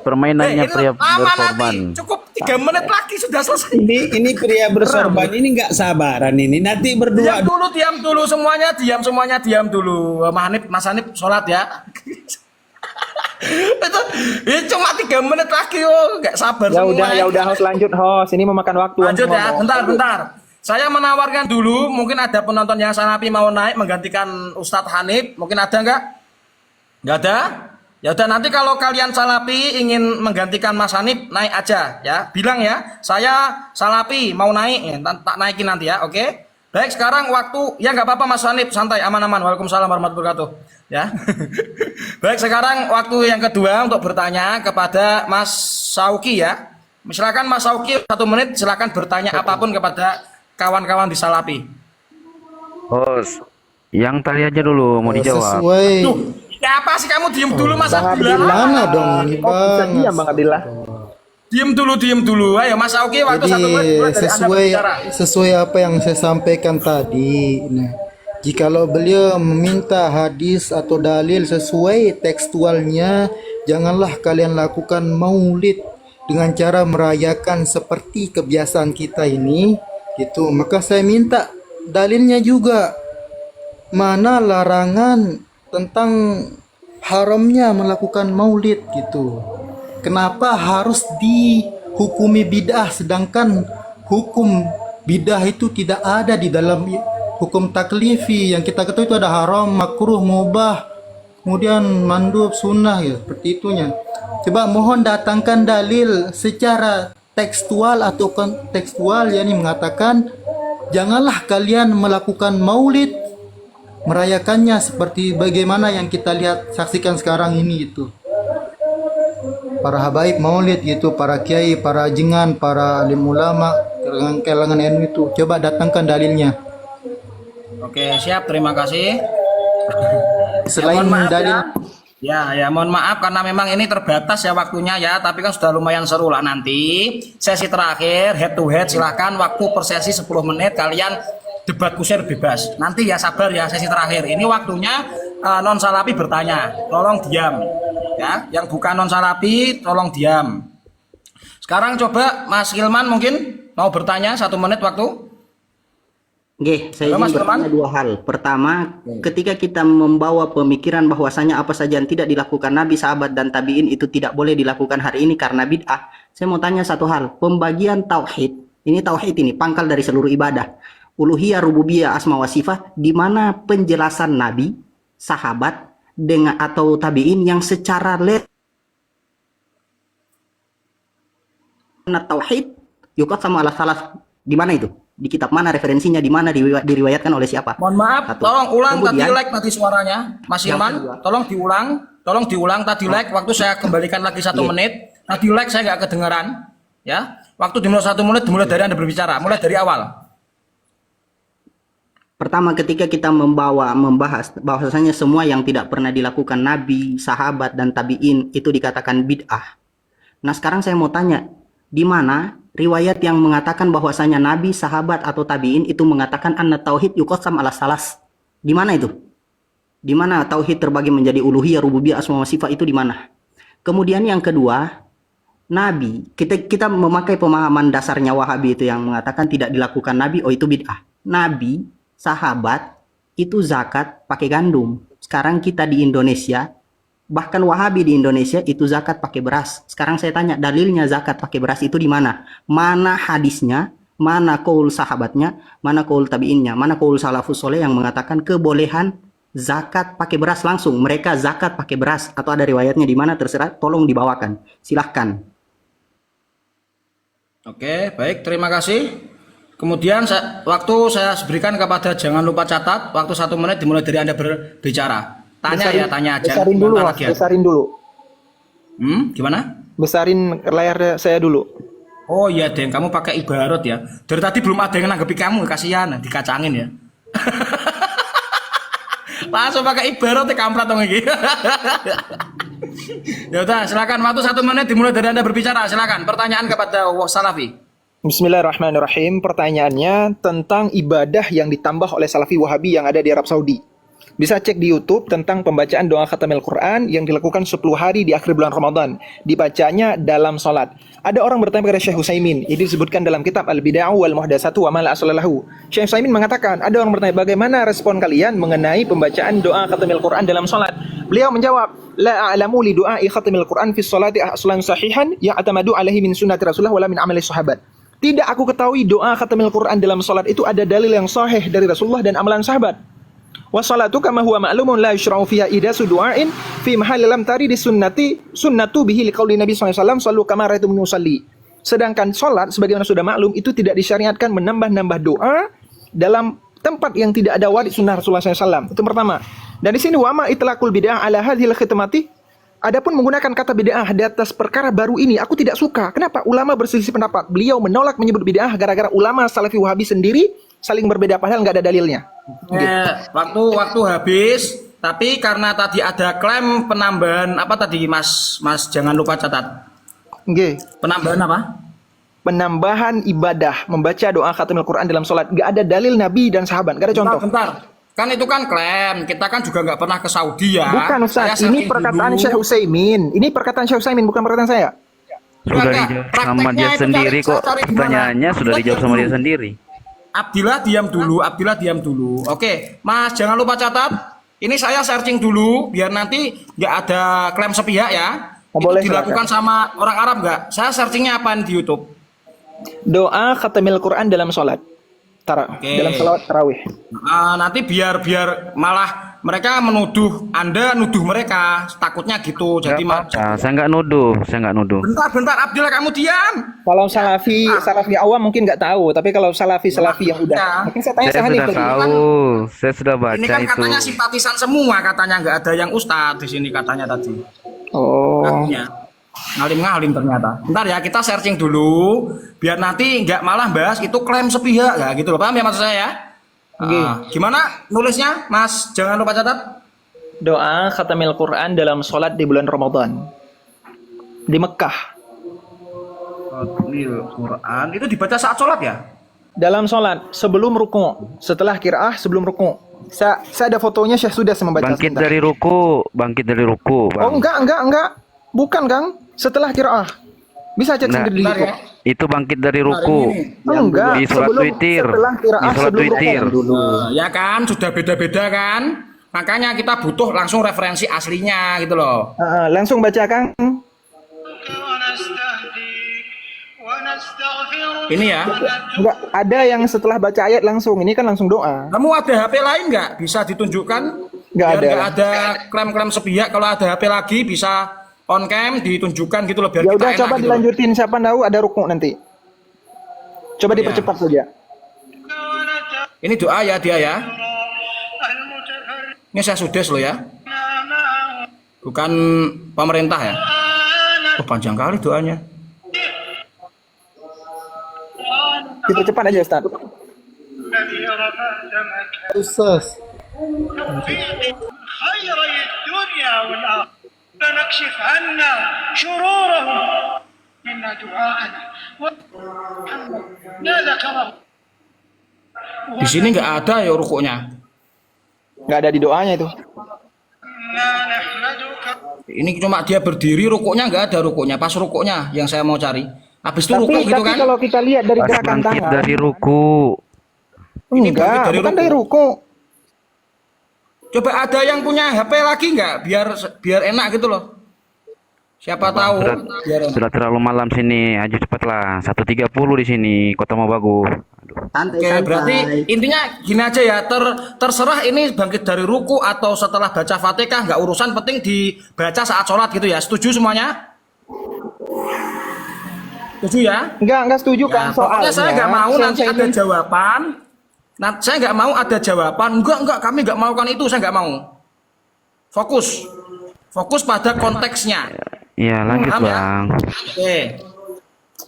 F: permainannya
B: Ini
F: pria
B: lama
F: berkorban.
B: nanti. Cukup 3 menit lagi sudah selesai.
H: Ini pria bersorban ini nggak sabaran ini. Nanti berdua
B: Diam dulu semuanya diam dulu. Mas Hanif sholat ya. itu cuma 3 menit lagi nggak sabar
E: Ya
B: semua.
E: udah host lanjut host. Ini memakan waktu.
B: Lanjut ya,
E: ngomong.
B: bentar. Saya menawarkan dulu, mungkin ada penonton yang salafi mau naik menggantikan Ustadz Hanif, mungkin ada nggak? Nggak ada? Ya udah nanti kalau kalian salafi ingin menggantikan Mas Hanif, naik aja ya. Bilang ya, saya salafi mau naik, ya, tak naikin nanti ya, oke? Baik, sekarang waktu, ya nggak apa-apa Mas Hanif, santai, aman-aman. Waalaikumsalam warahmatullahi wabarakatuh. Ya. Baik, sekarang waktu yang kedua untuk bertanya kepada Mas Sauki ya. Silakan Mas Sauki 1 menit, silakan bertanya apapun kepada kawan-kawan di salafi.
F: Host, yang tadi aja dulu mau dijawab.
C: Sesuai
B: Ya apa sih kamu diem dulu Mas
E: Bang
B: Abdillah?
C: mana dong ini
E: Kok bisa
C: Bang?
E: diam Bang Abdillah?
B: Diem dulu. Ayo Mas Sauki waktu 1 menit
C: Jadi
B: mulai dari Anda berbicara.
C: sesuai apa yang saya sampaikan tadi. Nah, jikalau beliau meminta hadis atau dalil sesuai tekstualnya, janganlah kalian lakukan maulid dengan cara merayakan seperti kebiasaan kita ini gitu, maka saya minta dalilnya juga. Mana larangan tentang haramnya melakukan maulid gitu. Kenapa harus dihukumi bid'ah sedangkan hukum bid'ah itu tidak ada di dalam hukum taklifi. Yang kita ketahui itu ada haram, makruh, mubah, kemudian mandub, sunnah ya, seperti itunya. Coba mohon datangkan dalil secara tekstual atau kontekstual, yakni mengatakan janganlah kalian melakukan maulid, merayakannya seperti bagaimana yang kita lihat saksikan sekarang ini itu. Para habaib maulid gitu, para kiai, para jengan, para alim ulama, kalangan NU itu. Coba datangkan dalilnya.
B: Oke, siap. Terima kasih.
C: Selain
B: mohon maaf
C: dalil
B: ya, mohon maaf karena memang ini terbatas ya waktunya ya, tapi kan sudah lumayan seru lah. Nanti sesi terakhir head to head, silahkan waktu per sesi 10 menit, kalian debat kusir bebas. Nanti ya sabar ya sesi terakhir. Ini waktunya non salafi bertanya, tolong diam. Ya, yang bukan non salafi tolong diam. Sekarang coba Mas Hilman mungkin mau bertanya 1 menit waktu.
A: Oke, saya
B: Halo, Mas
A: ingin bertanya
B: Firman.
A: 2 hal. Pertama, ketika kita membawa pemikiran bahwasanya apa saja yang tidak dilakukan Nabi, sahabat, dan tabi'in itu tidak boleh dilakukan hari ini karena bid'ah. Saya mau tanya 1 hal. Pembagian tauhid, ini tauhid ini pangkal dari seluruh ibadah. Uluhiyah, rububiyah, asma wa sifat, di mana penjelasan Nabi, sahabat, dengan atau tabi'in yang secara tauhid yukat sama ala salah, di mana itu? Di kitab mana referensinya, di mana diriwayatkan oleh siapa?
B: Mohon maaf,
A: Satu.
B: tolong ulang tadi
A: Kemudian,
B: like tadi suaranya, Mas
A: Yang
B: Hilman.
A: kedua.
B: Tolong diulang tadi like. Waktu saya kembalikan lagi 1
A: Iya.
B: menit. Tadi like saya nggak kedengaran, ya. Waktu dimulai 1 menit dimulai dari Anda berbicara, mulai dari awal.
A: pertama, ketika kita membahas bahwasanya semua yang tidak pernah dilakukan Nabi, sahabat, dan tabi'in itu dikatakan bid'ah. Nah, sekarang saya mau tanya, di mana riwayat yang mengatakan bahwasanya Nabi, sahabat, atau tabi'in itu mengatakan anna tauhid yuqassam ala salas? Di mana itu? Di mana tauhid terbagi menjadi uluhiyah, rububiyah, asma wa sifat, itu di mana? Kemudian yang kedua, Nabi, kita memakai pemahaman dasarnya Wahabi itu yang mengatakan tidak dilakukan Nabi, oh itu bid'ah. Nabi, sahabat, itu zakat pakai gandum. Sekarang kita di Indonesia, bahkan Wahabi di Indonesia itu zakat pakai beras. Sekarang saya tanya, dalilnya zakat pakai beras itu di mana? Mana hadisnya? Mana qaul sahabatnya? Mana qaul tabi'innya? Mana qaul salafus soleh yang mengatakan kebolehan zakat pakai beras langsung? Mereka zakat pakai beras, atau ada riwayatnya di mana? Terserah, tolong dibawakan. Silahkan.
B: Oke, baik, terima kasih. Kemudian waktu saya berikan kepada, jangan lupa catat, waktu 1 menit dimulai dari Anda berbicara. Tanya aja.
E: Besarin dulu,
B: Bentar
E: Mas.
B: lagi ya.
E: Besarin dulu.
B: Gimana?
E: Besarin layar saya dulu.
B: Oh iya, Deng, kamu pakai ibarat ya. Dari tadi belum ada yang nanggepi kamu, kasihan, dikacangin ya. Langsung pakai ibarat ya, kampret dong ini. Ya udah, silakan, waktu 1 menit dimulai dari Anda berbicara. Silakan, pertanyaan kepada Salafi.
E: Bismillahirrahmanirrahim. Pertanyaannya tentang ibadah yang ditambah oleh Salafi Wahabi yang ada di Arab Saudi. Bisa cek di YouTube tentang pembacaan doa khatamil Quran yang dilakukan 10 hari di akhir bulan Ramadan. Dibacanya dalam salat. Ada orang bertanya kepada Syekh Utsaimin, ini disebutkan dalam kitab Al-Bid'ah wal Muhdatsatu wa ma la asla lahu. Syekh Utsaimin mengatakan, ada orang bertanya, bagaimana respon kalian mengenai pembacaan doa khatamil Quran dalam salat? Beliau menjawab, la a'lamu li du'ai khatamil Quran fi sholati aslan sahihan ya'tamadu alaihi min sunnati Rasulullah wala min amali sahabat. Tidak aku ketahui doa khatamil Quran dalam salat itu ada dalil yang sahih dari Rasulullah dan amalan sahabat. Wassalatu kama huwa ma'lumun la yushra'u fiha idasu du'ain fi mahalli lam tari di sunnatu bihi liqauli Nabi SAW sallu kama ra'aitumuni usalli. Sedangkan salat sebagaimana sudah maklum itu tidak disyariatkan menambah-nambah doa dalam tempat yang tidak ada wadid sunnah Rasulullah SAW. Itu pertama. Dan di sini wama itlaqul bid'ah ala hadhil khitmati. Adapun menggunakan kata bid'ah di atas perkara baru ini aku tidak suka. Kenapa? Ulama berselisih pendapat. Beliau menolak menyebut bid'ah gara-gara ulama Salafi Wahabi sendiri saling berbeda padahal nggak ada dalilnya.
B: Waktu habis, tapi karena tadi ada klaim penambahan apa tadi Mas jangan lupa catat.
E: Oke.
B: Penambahan apa?
E: Penambahan ibadah membaca doa khatamil Quran dalam sholat. Nggak ada dalil Nabi dan sahabat. Nggak ada contoh.
B: Bentar. Kan itu kan klaim. Kita kan juga nggak pernah ke Saudi ya.
E: Bukan Ustaz.
B: Saya
E: Ini
B: searching
E: perkataan
B: dulu.
E: Syekh Utsaimin. Ini perkataan Syekh Utsaimin bukan perkataan saya.
F: Sudah dijawab sama dia sendiri kok. Pertanyaannya sudah dijawab sama dia sendiri.
B: Abdillah diam dulu. Oke, Mas jangan lupa catat. Ini saya searching dulu biar nanti nggak ada klaim sepihak ya.
E: Oh,
B: Itu
E: boleh,
B: dilakukan sama orang Arab nggak? Saya searchingnya apaan di YouTube?
E: Doa khatamil Quran dalam sholat.
B: Oke.
E: Dalam sholat tarawih.
B: Nanti biar malah mereka nuduh mereka, takutnya gitu. Jadi
F: Saya nggak nuduh.
B: bentar Abdillah kamu diam.
E: Kalau salafi awam mungkin nggak tahu, tapi kalau salafi yang udah,
B: Ya.
E: mungkin saya tanya
F: Saya
E: Hanif
F: sudah
E: tadi.
F: tahu. Saya sudah baca
B: Ini kan
F: itu.
B: katanya simpatisan semua, katanya nggak ada yang ustadz di sini katanya tadi.
E: Oh,
B: Katanya. Ngalim ternyata. Bentar ya, kita searching dulu biar nanti nggak malah bahas itu klaim sepihak ya gitu loh. Paham ya maksud saya ya? Gimana nulisnya Mas? Jangan lupa catat.
E: doa khatamil Quran dalam sholat di bulan Ramadan di Mekah.
B: Quran itu dibaca saat sholat ya?
E: Dalam sholat sebelum ruku, setelah qiraah sebelum ruku. Saya ada fotonya, Syekh sudah membaca.
F: Bangkit
E: sebentar.
F: dari ruku,
E: Oh
F: Bang.
E: enggak, bukan Kang. Setelah qiraah. Bisa cek
F: Nah,
E: sendiri di
B: Bentar
E: YouTube.
B: ya.
F: Itu bangkit dari ruku.
E: Enggak,
F: Di sholat witir.
E: setelah qiraah
F: Di sholat
E: sebelum
F: witir.
E: ruku.
B: Ya kan, sudah beda-beda kan? Makanya kita butuh langsung referensi aslinya gitu loh.
E: Langsung baca Kang.
B: Ini ya.
E: Enggak, ada yang setelah baca ayat langsung. Ini kan langsung doa.
B: Kamu ada HP lain nggak? Bisa ditunjukkan?
E: Nggak
B: Biar
E: ada.
B: nggak ada klaim-klaim sepihak. Kalau ada HP lagi bisa on cam ditunjukkan gitu loh biar
E: Ya
B: kita
E: udah
B: enak
E: coba
B: gitu loh.
E: dilanjutin, siapa tahu ada rukuk nanti. Coba dipercepat saja.
B: Ini doa ya dia ya. Ini saya sudes loh ya. Bukan pemerintah ya. Oh panjang kali doanya.
E: Dipercepat aja Ustaz.
C: Ustaz,
I: خيري الدنيا والآخرة فنكشف عنا شرورهم منا دعاءنا ومحمد ما ذكره
B: Di sini nggak ada ya rukuknya.
E: Nggak ada di doanya itu.
I: إنا نحمدك
B: Ini cuma dia berdiri, rukuknya nggak ada rukuknya. Pas rukuknya yang saya mau cari. Habis itu rukuk gitu
E: Tapi
B: kan?
E: kalau kita lihat dari
F: Pas
E: gerakan
F: bangkit
E: tangan,
F: dari ruku.
B: Ini
E: enggak,
B: bangkit dari
E: bukan
B: ruku.
E: dari ruku.
B: Coba ada yang punya HP lagi nggak? Biar enak gitu loh. Siapa tahu. Biar enak.
F: Sudah terlalu malam sini. Ayo cepatlah. 1.30 di sini. Kota mau bagus.
A: Santai,
B: Oke,
A: santai.
B: berarti intinya gini aja ya, terserah ini bangkit dari ruku atau setelah baca Fatihah, nggak urusan, penting dibaca saat sholat gitu ya. Setuju semuanya? Setuju ya?
E: Enggak setuju
B: Ya,
E: kan soalnya.
B: pokoknya saya nggak mau nanti
E: saya
B: ada
E: ingin-
B: jawaban. Nah, saya nggak mau ada jawaban. Enggak, kami nggak melakukan itu, saya nggak mau. Fokus pada konteksnya.
F: Iya, lanjut,
B: Paham ya?
F: Bang.
B: Oke.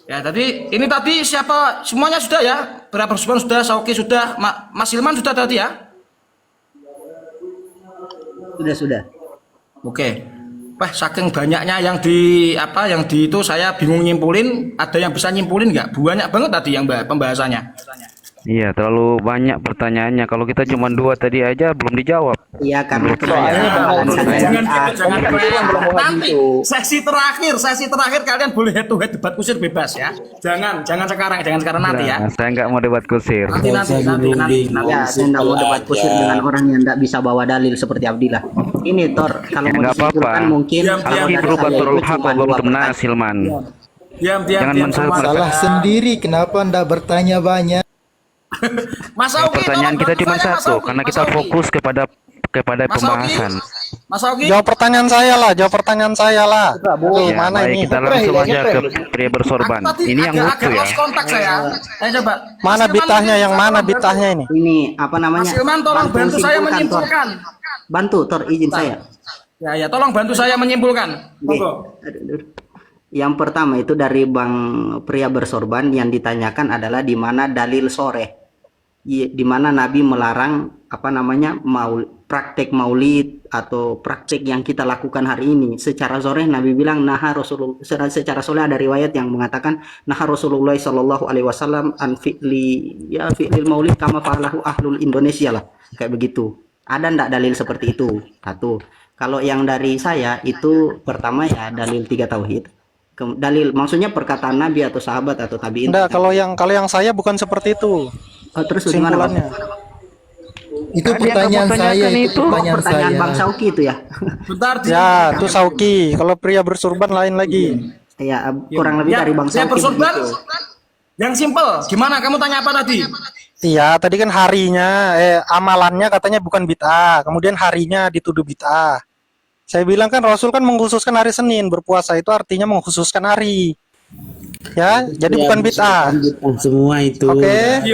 B: Ya, tadi ini tadi siapa semuanya sudah ya? Berapa Subhan sudah, Sauki sudah, Mas Ilman sudah tadi ya?
A: Sudah.
B: Oke. Wah, saking banyaknya yang di itu saya bingung nyimpulin. Ada yang bisa nyimpulin nggak? Banyak banget tadi yang pembahasannya.
F: Iya, terlalu banyak pertanyaannya. Kalau kita cuma 2 tadi aja belum dijawab.
A: Iya, karena
E: Soalnya
A: kebanyakan
B: Jangan gitu, jangan
E: belum mau
B: nanti
E: gitu.
B: sesi terakhir kalian boleh head to head debat kusir bebas ya. Jangan sekarang nanti ya.
F: Nah, saya nggak mau debat kusir.
B: Nanti.
A: ya saya tidak mau debat kusir dengan orang yang tidak bisa bawa dalil seperti Abdillah. Ini Tor, kalau
F: Ya,
A: mau
F: nggak apa-apa.
A: disimpulkan mungkin
B: Diam,
A: kalau
B: diam.
A: dari
F: Akhiru
A: saya
F: baturul
A: itu
F: haq
A: cuma
F: wa
A: dua
F: bamtum nas,
A: pertanyaan.
F: Hilman.
B: Diam.
F: Jangan
B: sama.
C: salah sendiri. Kenapa ndak bertanya banyak?
B: Mas
F: Ya,
B: Auki,
F: pertanyaan
B: tolong
F: kita
B: bantu
F: cuma
B: saya, Mas
F: satu,
B: Auki,
F: karena
B: Mas
F: kita
B: Auki.
F: fokus kepada
B: Mas Auki,
F: pembahasan.
B: Mas Auki.
D: Jawab pertanyaan saya lah. Tuh,
F: Ya,
D: mana
F: baik,
D: ini?
F: kita langsung
E: Ngepreh,
F: aja
E: ngepreh.
F: ke pria bersorban.
B: Aku tadi
F: Ini yang
B: agak
F: lucu ya.
B: lost kontak saya. Coba.
D: Mana
B: Mas Ilman,
D: bitahnya?
B: mungkin
D: Yang
B: bisa
D: mana
B: tolong
D: bitahnya ini?
A: Ini apa namanya?
B: Mas Ilman, tolong bantu saya
A: Tor.
B: menyimpulkan.
A: Bantu Tor, izin saya.
B: Ya, tolong bantu saya menyimpulkan.
A: Oke.
B: Monggo.
A: Aduh. Yang pertama itu dari Bang pria bersorban yang ditanyakan adalah di mana dalil sore. Di mana Nabi melarang praktek maulid atau praktek yang kita lakukan hari ini. Secara sore Nabi bilang secara sore ada riwayat yang mengatakan Rasulullah sallallahu alaihi wasallam an fi'lil maulid kama fa'alahu ahlul Indonesia lah. Kayak begitu. Ada ndak dalil seperti itu? Satu. Kalau yang dari saya itu pertama ya dalil 3 tauhid. Dalil maksudnya perkataan Nabi atau sahabat atau tabiin.
D: Enggak, kalau yang saya bukan seperti itu.
A: Terus gimana, Bang?
D: Kesimpulannya.
C: Itu
A: Tadi yang
C: pertanyaan
A: kamu tanyakan
C: saya, itu
A: itu
C: pertanyaan
A: pertanyaan
C: saya.
A: Bang Sauki itu ya.
B: Bentar,
D: Ya, itu Sauki. Kalau pria bersurban lain lagi.
A: Ya, kurang lebih dari Bang
B: saya
A: Sauki
B: bersorban.
A: begitu.
B: Yang simple. Gimana? Kamu tanya apa tadi?
D: Iya, tadi kan harinya, amalannya katanya bukan bid'ah. Kemudian harinya dituduh bid'ah. Saya bilang kan Rasul kan mengkhususkan hari Senin. Berpuasa itu artinya mengkhususkan hari. Ya, jadi bukan bid'ah.
H: Semua itu.
D: Oke.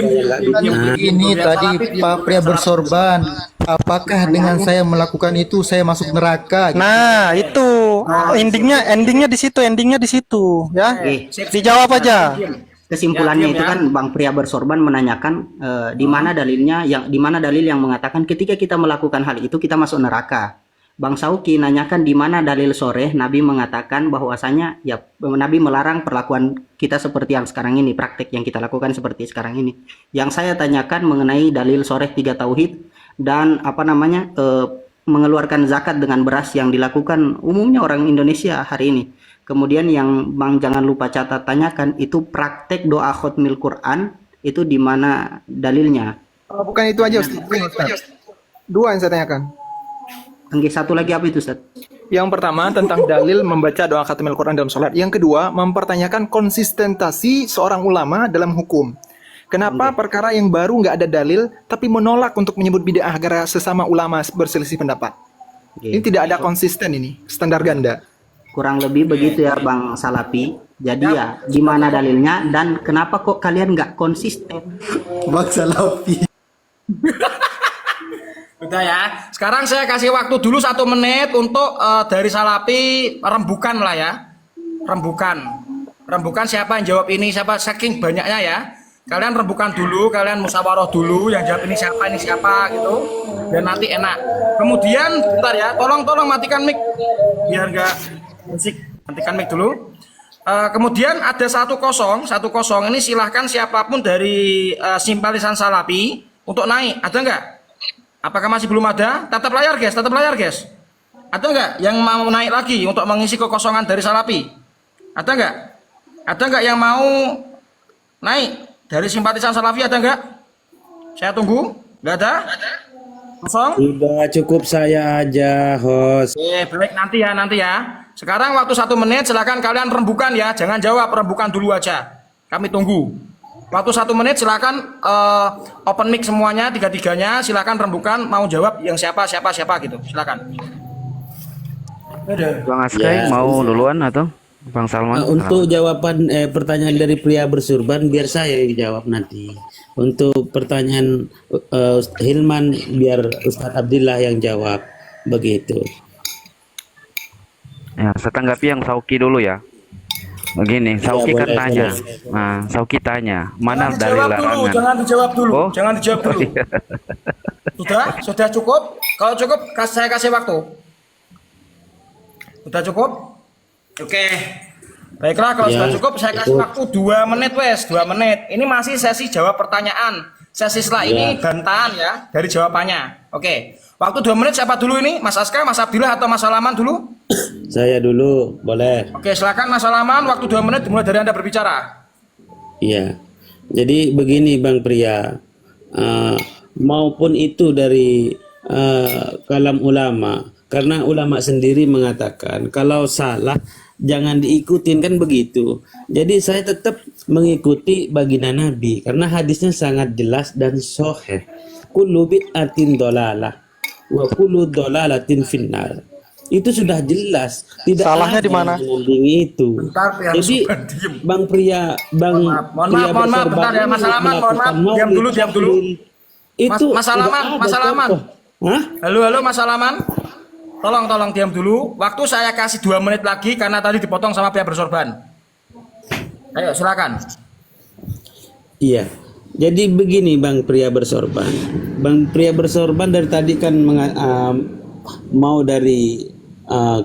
C: Ini tadi Pak pria bersorban, apakah dengan saya melakukan itu saya masuk neraka?
D: Nah, itu endingnya di situ, ya.
A: Oke.
D: Dijawab aja.
A: Kesimpulannya itu kan Bang pria bersorban menanyakan di mana dalilnya di mana dalil yang mengatakan ketika kita melakukan hal itu kita masuk neraka. Bang Sauki nanyakan di mana dalil sore Nabi mengatakan bahwasanya ya Nabi melarang perlakuan kita seperti yang sekarang ini, praktek yang kita lakukan seperti sekarang ini. Yang saya tanyakan mengenai dalil sore 3 tauhid dan mengeluarkan zakat dengan beras yang dilakukan umumnya orang Indonesia hari ini. Kemudian yang Bang jangan lupa catat tanyakan itu praktek doa khotmil Quran itu di mana dalilnya?
E: Oh, bukan itu aja Ustaz. Dua yang saya tanyakan.
A: Oke, satu lagi apa itu Ustaz?
E: Yang pertama tentang dalil membaca doa khatamil Quran dalam sholat. Yang kedua mempertanyakan konsistensi seorang ulama dalam hukum. Kenapa perkara yang baru nggak ada dalil tapi menolak untuk menyebut bid'ah agar sesama ulama berselisih pendapat?
A: Oke.
E: Ini tidak ada konsisten ini, standar ganda.
A: Kurang lebih begitu ya Bang Salapi. Jadi ya gimana dalilnya dan kenapa kok kalian nggak konsisten?
C: Bang Salafi.
B: Udah ya. Sekarang saya kasih waktu dulu 1 menit untuk dari Salapi rembukan lah ya. Rembukan siapa yang jawab ini, siapa saking banyaknya ya. Kalian rembukan dulu, kalian musyawarah dulu yang jawab ini siapa gitu. Dan nanti enak. Kemudian bentar ya, tolong matikan mic biar enggak musik. Matikan mic dulu. Kemudian ada 1-0 ini silahkan siapapun dari simpatisan Salafi untuk naik. Ada enggak? Apakah masih belum ada? Tatap layar guys. Ada enggak yang mau naik lagi untuk mengisi kekosongan dari Salafi? Ada enggak? Ada enggak yang mau naik dari simpatisan Salafi? Ada enggak? Saya tunggu. Enggak ada? Kosong?
H: Sudah cukup saya aja, host.
B: Baik nanti ya. Sekarang waktu 1 menit, silakan kalian rembukan ya, jangan jawab, rembukan dulu aja. Kami tunggu. Waktu 1 menit, silakan open mic semuanya, 3-3-nya, silakan rembukan, mau jawab yang siapa gitu, silakan.
F: Bang Askai mau duluan atau Bang Salman?
H: Untuk jawaban pertanyaan dari pria bersurban biar saya yang jawab nanti. Untuk pertanyaan Hilman biar Ustadz Abdillah yang jawab. Begitu.
F: Ya, saya tanggapi yang Sauki dulu ya. Begini, Sauki kan
H: boleh,
F: tanya.
H: boleh.
F: Nah, Sauki tanya, mana
B: Jangan
F: dalil
B: dijawab dulu,
F: larangan?
B: jangan dijawab dulu,
F: Oh.
B: jangan dijawab dulu.
F: Iya.
B: Sudah cukup? Kalau cukup, saya kasih waktu. Sudah cukup? Oke. Baiklah, kalau
H: Ya,
B: sudah cukup, saya kasih
H: cukup.
B: waktu 2 menit, 2 menit. Ini masih sesi jawab pertanyaan. Sesi setelah ini bantahan ya, dari jawabannya. Oke. Waktu 2 menit siapa dulu ini? Mas Aska, Mas Abdillah, atau Mas Salaman dulu?
H: Saya dulu, boleh.
B: Oke, silakan Mas Salaman, waktu 2 menit dimulai dari Anda berbicara.
H: Iya. Jadi begini Bang Pria, maupun itu dari kalam ulama, karena ulama sendiri mengatakan kalau salah jangan diikutin kan begitu. Jadi saya tetap mengikuti baginda Nabi karena hadisnya sangat jelas dan sahih. Kullu bid'atin dolalah wa kullu dolalatin finnar. Itu sudah jelas, tidak
D: Salahnya
H: ada
D: di mana?
H: yang menandingi itu.
B: Bentar, Pria
H: Jadi
B: Bersurban, diem.
H: Bang Pria, Bang
B: Mohon
H: Pria
B: maaf,
H: bersorban
B: bentar ya,
H: ini
B: Mas Salaman, mohon
H: melakukan
B: maaf. Diam
H: maulid
B: dulu.
H: tahlil. Itu
B: Mas Salaman,
H: tidak
B: Mas
H: ada
B: Salaman.
H: contoh. Hah?
B: Halo Mas Salaman. Tolong diam dulu. Waktu saya kasih 2 menit lagi karena tadi dipotong sama pihak bersorban. Ayo silakan.
H: Iya. Jadi begini Bang Pria bersorban. Bang Pria bersorban dari tadi kan mau dari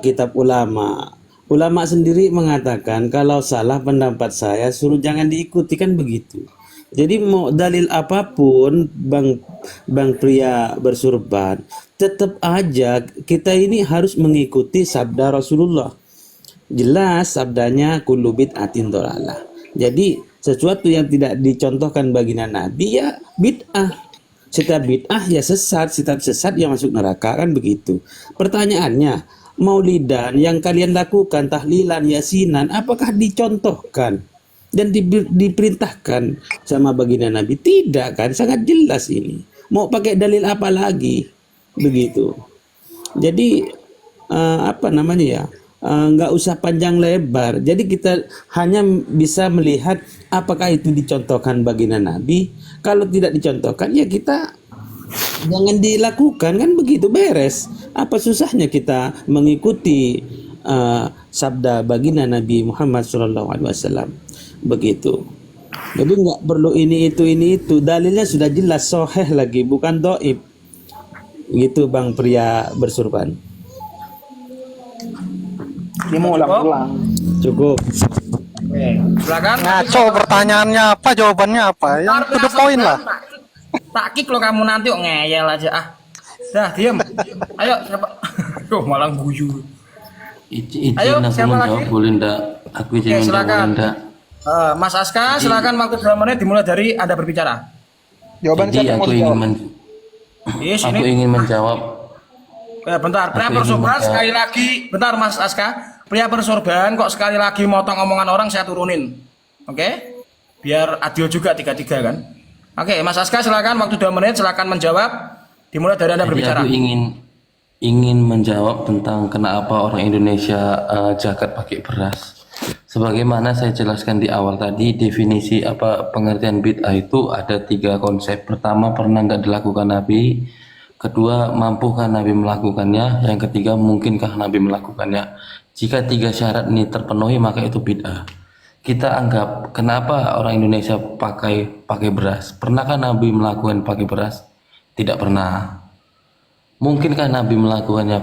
H: kitab ulama. Ulama sendiri mengatakan kalau salah pendapat saya suruh jangan diikuti kan begitu. Jadi mau dalil apapun Bang Pria bersurban, tetap aja kita ini harus mengikuti sabda Rasulullah. jelas sabdanya kullu bid'atin dhalalah. Jadi sesuatu yang tidak dicontohkan baginda Nabi ya bid'ah. Setiap bid'ah ya sesat, setiap sesat ya masuk neraka, kan begitu. Pertanyaannya, maulidan yang kalian lakukan, tahlilan, yasinan, apakah dicontohkan dan diperintahkan sama baginda Nabi? Tidak kan, sangat jelas ini. Mau pakai dalil apa lagi? Begitu. Jadi nggak usah panjang lebar. Jadi kita hanya bisa melihat apakah itu dicontohkan baginda Nabi. Kalau tidak dicontohkan ya kita jangan dilakukan, kan begitu, beres. Apa susahnya kita mengikuti sabda baginda Nabi Muhammad SAW? Begitu. Jadi nggak perlu ini itu. Dalilnya sudah jelas, sahih lagi, bukan dhaif. Gitu Bang Pria bersurban.
E: Dia mau ulang-ulang.
H: Cukup.
B: Oke, silakan.
D: Ngaco pertanyaannya apa, jawabannya apa? Yang to the point lah.
B: Tak kick lo kamu nanti kok ngeyel aja ah. Dah diam. Ayo siapa? Tuh malah guyu. Ayo siapa lagi?
J: Boleh ndak? Aku izin menjawab,
B: silakan.
J: boleh ndak?
B: Mas Aska, silakan waktu 2 menit dimulai dari Anda berbicara.
E: Jawaban
J: Jadi
E: siapa yang mau
J: aku ingin
E: dijawab?
B: Yes,
J: aku
B: ini.
J: ingin menjawab.
B: Bentar, pria
J: Aku ingin
B: bersorban
J: menjawab.
B: sekali lagi. Bentar Mas Aska, pria bersorban kok sekali lagi motong omongan orang saya turunin. Oke? Biar adil juga 3-3 kan? Oke, Mas Aska silakan waktu 2 menit silakan menjawab. Dimulai dari Anda
J: Jadi
B: berbicara.
J: aku ingin menjawab tentang kenapa orang Indonesia zakat pakai beras. Sebagaimana saya jelaskan di awal tadi, definisi pengertian bid'ah itu ada 3 konsep. Pertama, pernah nggak dilakukan Nabi. Kedua, mampukah Nabi melakukannya? Yang ketiga, mungkinkah Nabi melakukannya? Jika 3 syarat ini terpenuhi, maka itu bid'ah. Kita anggap, kenapa orang Indonesia pakai beras? Pernahkah Nabi melakukan pakai beras? Tidak pernah. Mungkinkah Nabi melakukannya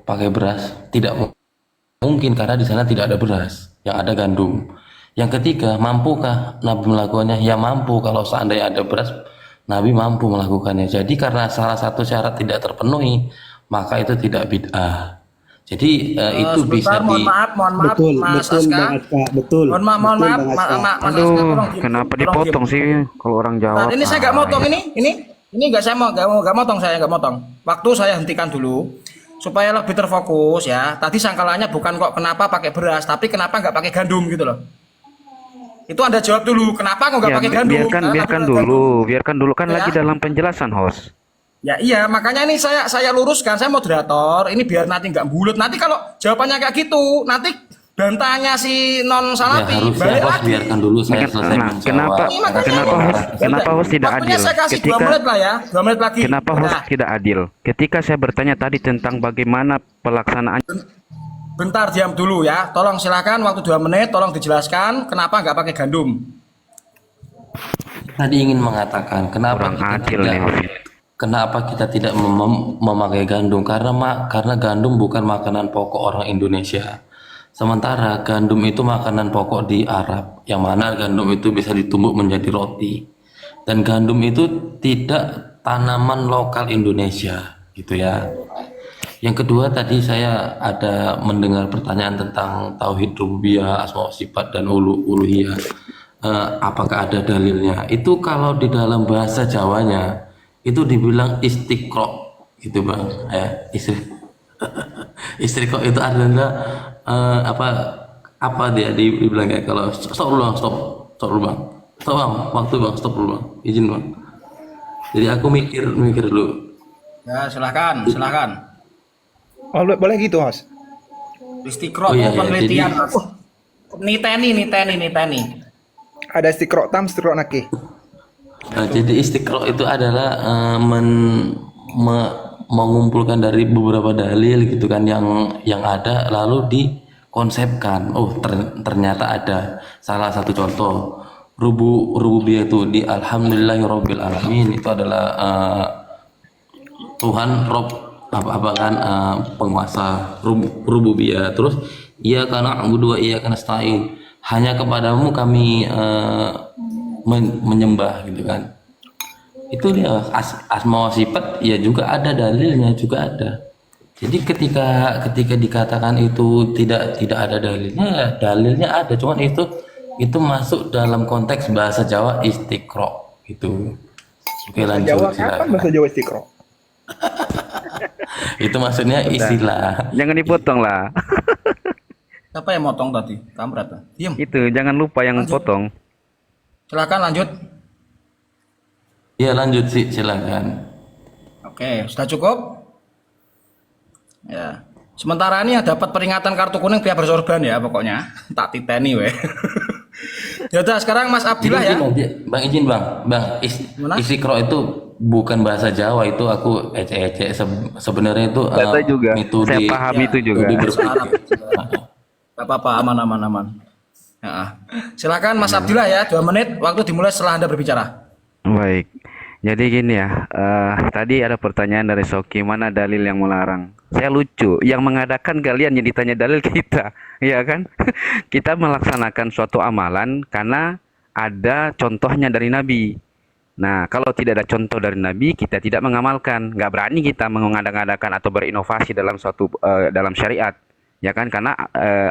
J: pakai beras? Tidak mungkin, karena di sana tidak ada beras, yang ada gandum. Yang ketiga, mampukah Nabi melakukannya? Ya mampu. Kalau seandainya ada beras, Nabi mampu melakukannya. Jadi karena salah satu syarat tidak terpenuhi, maka itu tidak bid'ah. Jadi itu bisa
B: mohon maaf
H: Betul,
B: Mas
H: betul
B: Aska.
H: Bang Aska, betul.
B: Mohon maaf
H: Betul, Bang Aska.
B: Mas Aska,
F: Aduh,
B: tolong diem,
F: kenapa
B: tolong
F: dipotong
B: diem.
F: sih kalau orang jawab?
B: Ini saya nggak motong ini nggak saya mau nggak motong, saya nggak motong. Waktu saya hentikan dulu supaya lebih terfokus ya. Tadi sangkalannya bukan kok kenapa pakai beras, tapi kenapa nggak pakai gandum gitu loh. Itu Anda jawab dulu, kenapa kok nggak
F: Ya,
B: pakai gandum? Karena
F: biarkan dulu kan
B: Ya.
F: lagi dalam penjelasan host.
B: Ya iya, makanya ini saya luruskan, saya moderator, ini biar nanti nggak bulut. Nanti kalau jawabannya kayak gitu, nanti bantahnya si non
J: ya
B: salafi
J: harusnya
B: balik
J: host
B: lagi.
J: biarkan dulu saya selesai
F: Nah,
J: menjawab.
F: kenapa host tidak
B: Waktunya
F: adil?
B: saya kasih 2 menit lah ya, 2 menit lagi.
F: Kenapa host
B: Nah,
F: tidak adil? Ketika saya bertanya tadi tentang bagaimana pelaksanaan
B: bentar diam dulu ya, tolong silakan waktu 2 menit, tolong dijelaskan kenapa nggak pakai gandum.
J: Tadi ingin mengatakan
F: kurang adil nih host.
J: kenapa kita tidak memakai gandum? Karena gandum bukan makanan pokok orang Indonesia. Sementara gandum itu makanan pokok di Arab, yang mana gandum itu bisa ditumbuk menjadi roti. Dan gandum itu tidak tanaman lokal Indonesia, gitu ya. Yang kedua, tadi saya ada mendengar pertanyaan tentang tauhid rububiyah, asma wa sifat dan uluhiyah. Apakah ada dalilnya? Itu kalau di dalam bahasa Jawanya itu dibilang istiqro, gitu Bang. Istiqro itu adalah apa dia dibilang kayak kalau stop dulu Bang, waktu Bang, stop dulu Bang, izin Bang. Jadi aku mikir dulu.
B: Ya silakan.
E: Oh, boleh gitu, Mas.
B: Istiqro
J: Oh, iya,
B: penelitian.
J: jadi-
B: Niteni.
E: Ada istiqro tam, istiqro naki.
J: Jadi istiqro itu adalah mengumpulkan dari beberapa dalil gitu kan yang ada, lalu dikonsepkan. Oh ternyata ada. Salah satu contoh rububiyah itu di alhamdulillahirabbil alamin, itu adalah Tuhan Rob kan penguasa rububiyah. Terus iya karena na'budu wa iyyaka nasta'in, hanya kepadamu kami menyembah gitu kan. Itu dia asma wa sifat ya juga ada dalilnya, juga ada. Jadi ketika dikatakan itu tidak ada dalilnya, ya dalilnya ada, cuman itu masuk dalam konteks bahasa Jawa istiqro gitu. Oke,
E: Bahasa
J: lanjut
E: Jawa kapan
J: silakan.
E: bahasa Jawa istiqro?
J: Itu maksudnya istilah.
F: Jangan dipotong lah.
B: Siapa yang motong tadi? Kamrat. Diam.
F: Itu jangan lupa yang
B: Lanjut.
F: potong.
B: Silakan lanjut.
J: Ya lanjut sih, silakan.
B: Oke, sudah cukup? Ya. Sementara ini ya dapat peringatan kartu kuning pihak bersorban ya pokoknya. Tak titeni weh. Ya udah sekarang Mas Abdillah ya.
J: Izin bang,
B: Gimana?
J: istiqro itu bukan bahasa Jawa, itu aku ecek-ecek. Sebenarnya itu
F: Saya juga.
J: metode,
F: Saya paham itu juga.
J: metode
B: Bahasa Arab.
J: berpikir.
B: Gak apa-apa, aman. Ya. Silakan Mas Abdillah ya, 2 menit waktu dimulai setelah Anda berbicara.
F: Baik. Jadi gini ya, tadi ada pertanyaan dari Soki, mana dalil yang melarang? Saya lucu, yang mengadakan kalian yang ditanya dalil kita, ya kan? Kita melaksanakan suatu amalan karena ada contohnya dari Nabi. Nah, kalau tidak ada contoh dari Nabi, kita tidak mengamalkan. Nggak berani kita mengadakan atau berinovasi dalam dalam syariat. Ya kan, karena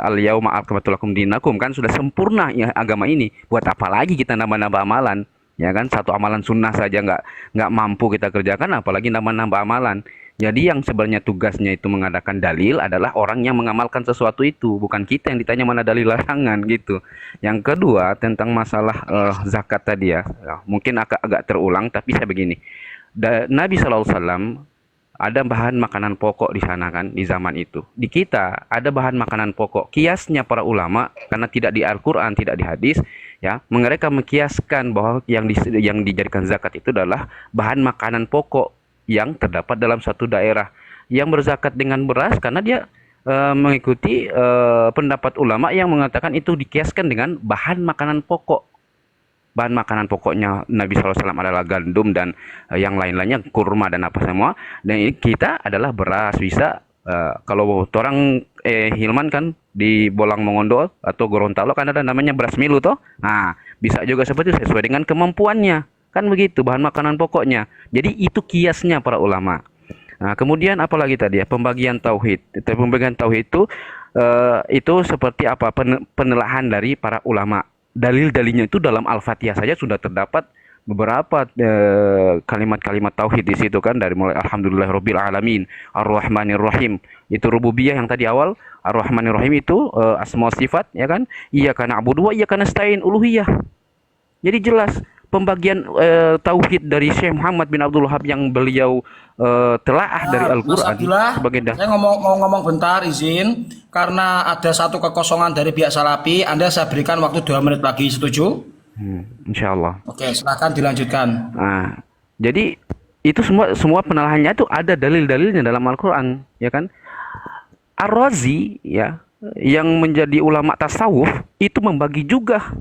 F: al-yauma akmaltu lakum dinakum kan sudah sempurna ya agama ini. Buat apa lagi kita nambah-nambah amalan? Ya kan, satu amalan sunnah saja nggak mampu kita kerjakan, apalagi nambah-nambah amalan. Jadi yang sebenarnya tugasnya itu mengadakan dalil adalah orang yang mengamalkan sesuatu itu, bukan kita yang ditanya mana dalil larangan gitu. Yang kedua tentang masalah zakat tadi ya, mungkin agak terulang tapi saya begini. Nabi SAW ada bahan makanan pokok di sana kan di zaman itu. Di kita ada bahan makanan pokok. Kiasnya para ulama karena tidak di Al-Qur'an, tidak di hadis, ya, mereka mengkiaskan bahwa yang dijadikan zakat itu adalah bahan makanan pokok yang terdapat dalam satu daerah. Yang berzakat dengan beras karena dia mengikuti pendapat ulama yang mengatakan itu dikiaskan dengan bahan makanan pokok. Bahan makanan pokoknya Nabi SAW adalah gandum dan yang lain-lainnya kurma dan apa semua. Dan ini kita adalah beras. Bisa kalau orang Hilman kan di Bolang Mongondo atau Gorontalo kan ada namanya beras milu toh. Nah, bisa juga seperti itu sesuai dengan kemampuannya. Kan begitu bahan makanan pokoknya. Jadi itu kiasnya para ulama. Nah, kemudian apalagi tadi ya, pembagian tauhid. Pembagian tauhid itu seperti apa penelahan dari para ulama. Dalil-dalilnya itu dalam Al-Fatihah saja sudah terdapat beberapa kalimat-kalimat tauhid di situ kan, dari mulai alhamdulillahirabbil alamin, arrahmanir rahim, itu rububiyah yang tadi awal, arrahmanir rahim itu asma sifat ya kan, iyyaka na'budu wa iyyaka nasta'in uluhiyah. Jadi jelas pembagian tauhid dari Syekh Muhammad bin Abdul Wahab yang beliau telaah dari
B: Mas
F: Al-Qur'an
B: Abdillah,
F: sebagai
B: saya mau ngomong bentar izin karena ada satu kekosongan dari pihak Salafi. Anda saya berikan waktu 2 menit lagi, setuju?
F: insyaallah.
B: Oke, silakan dilanjutkan.
F: Nah, jadi itu semua penelahannya itu ada dalil-dalilnya dalam Al-Qur'an, ya kan? Ar-Razi ya, yang menjadi ulama tasawuf itu membagi juga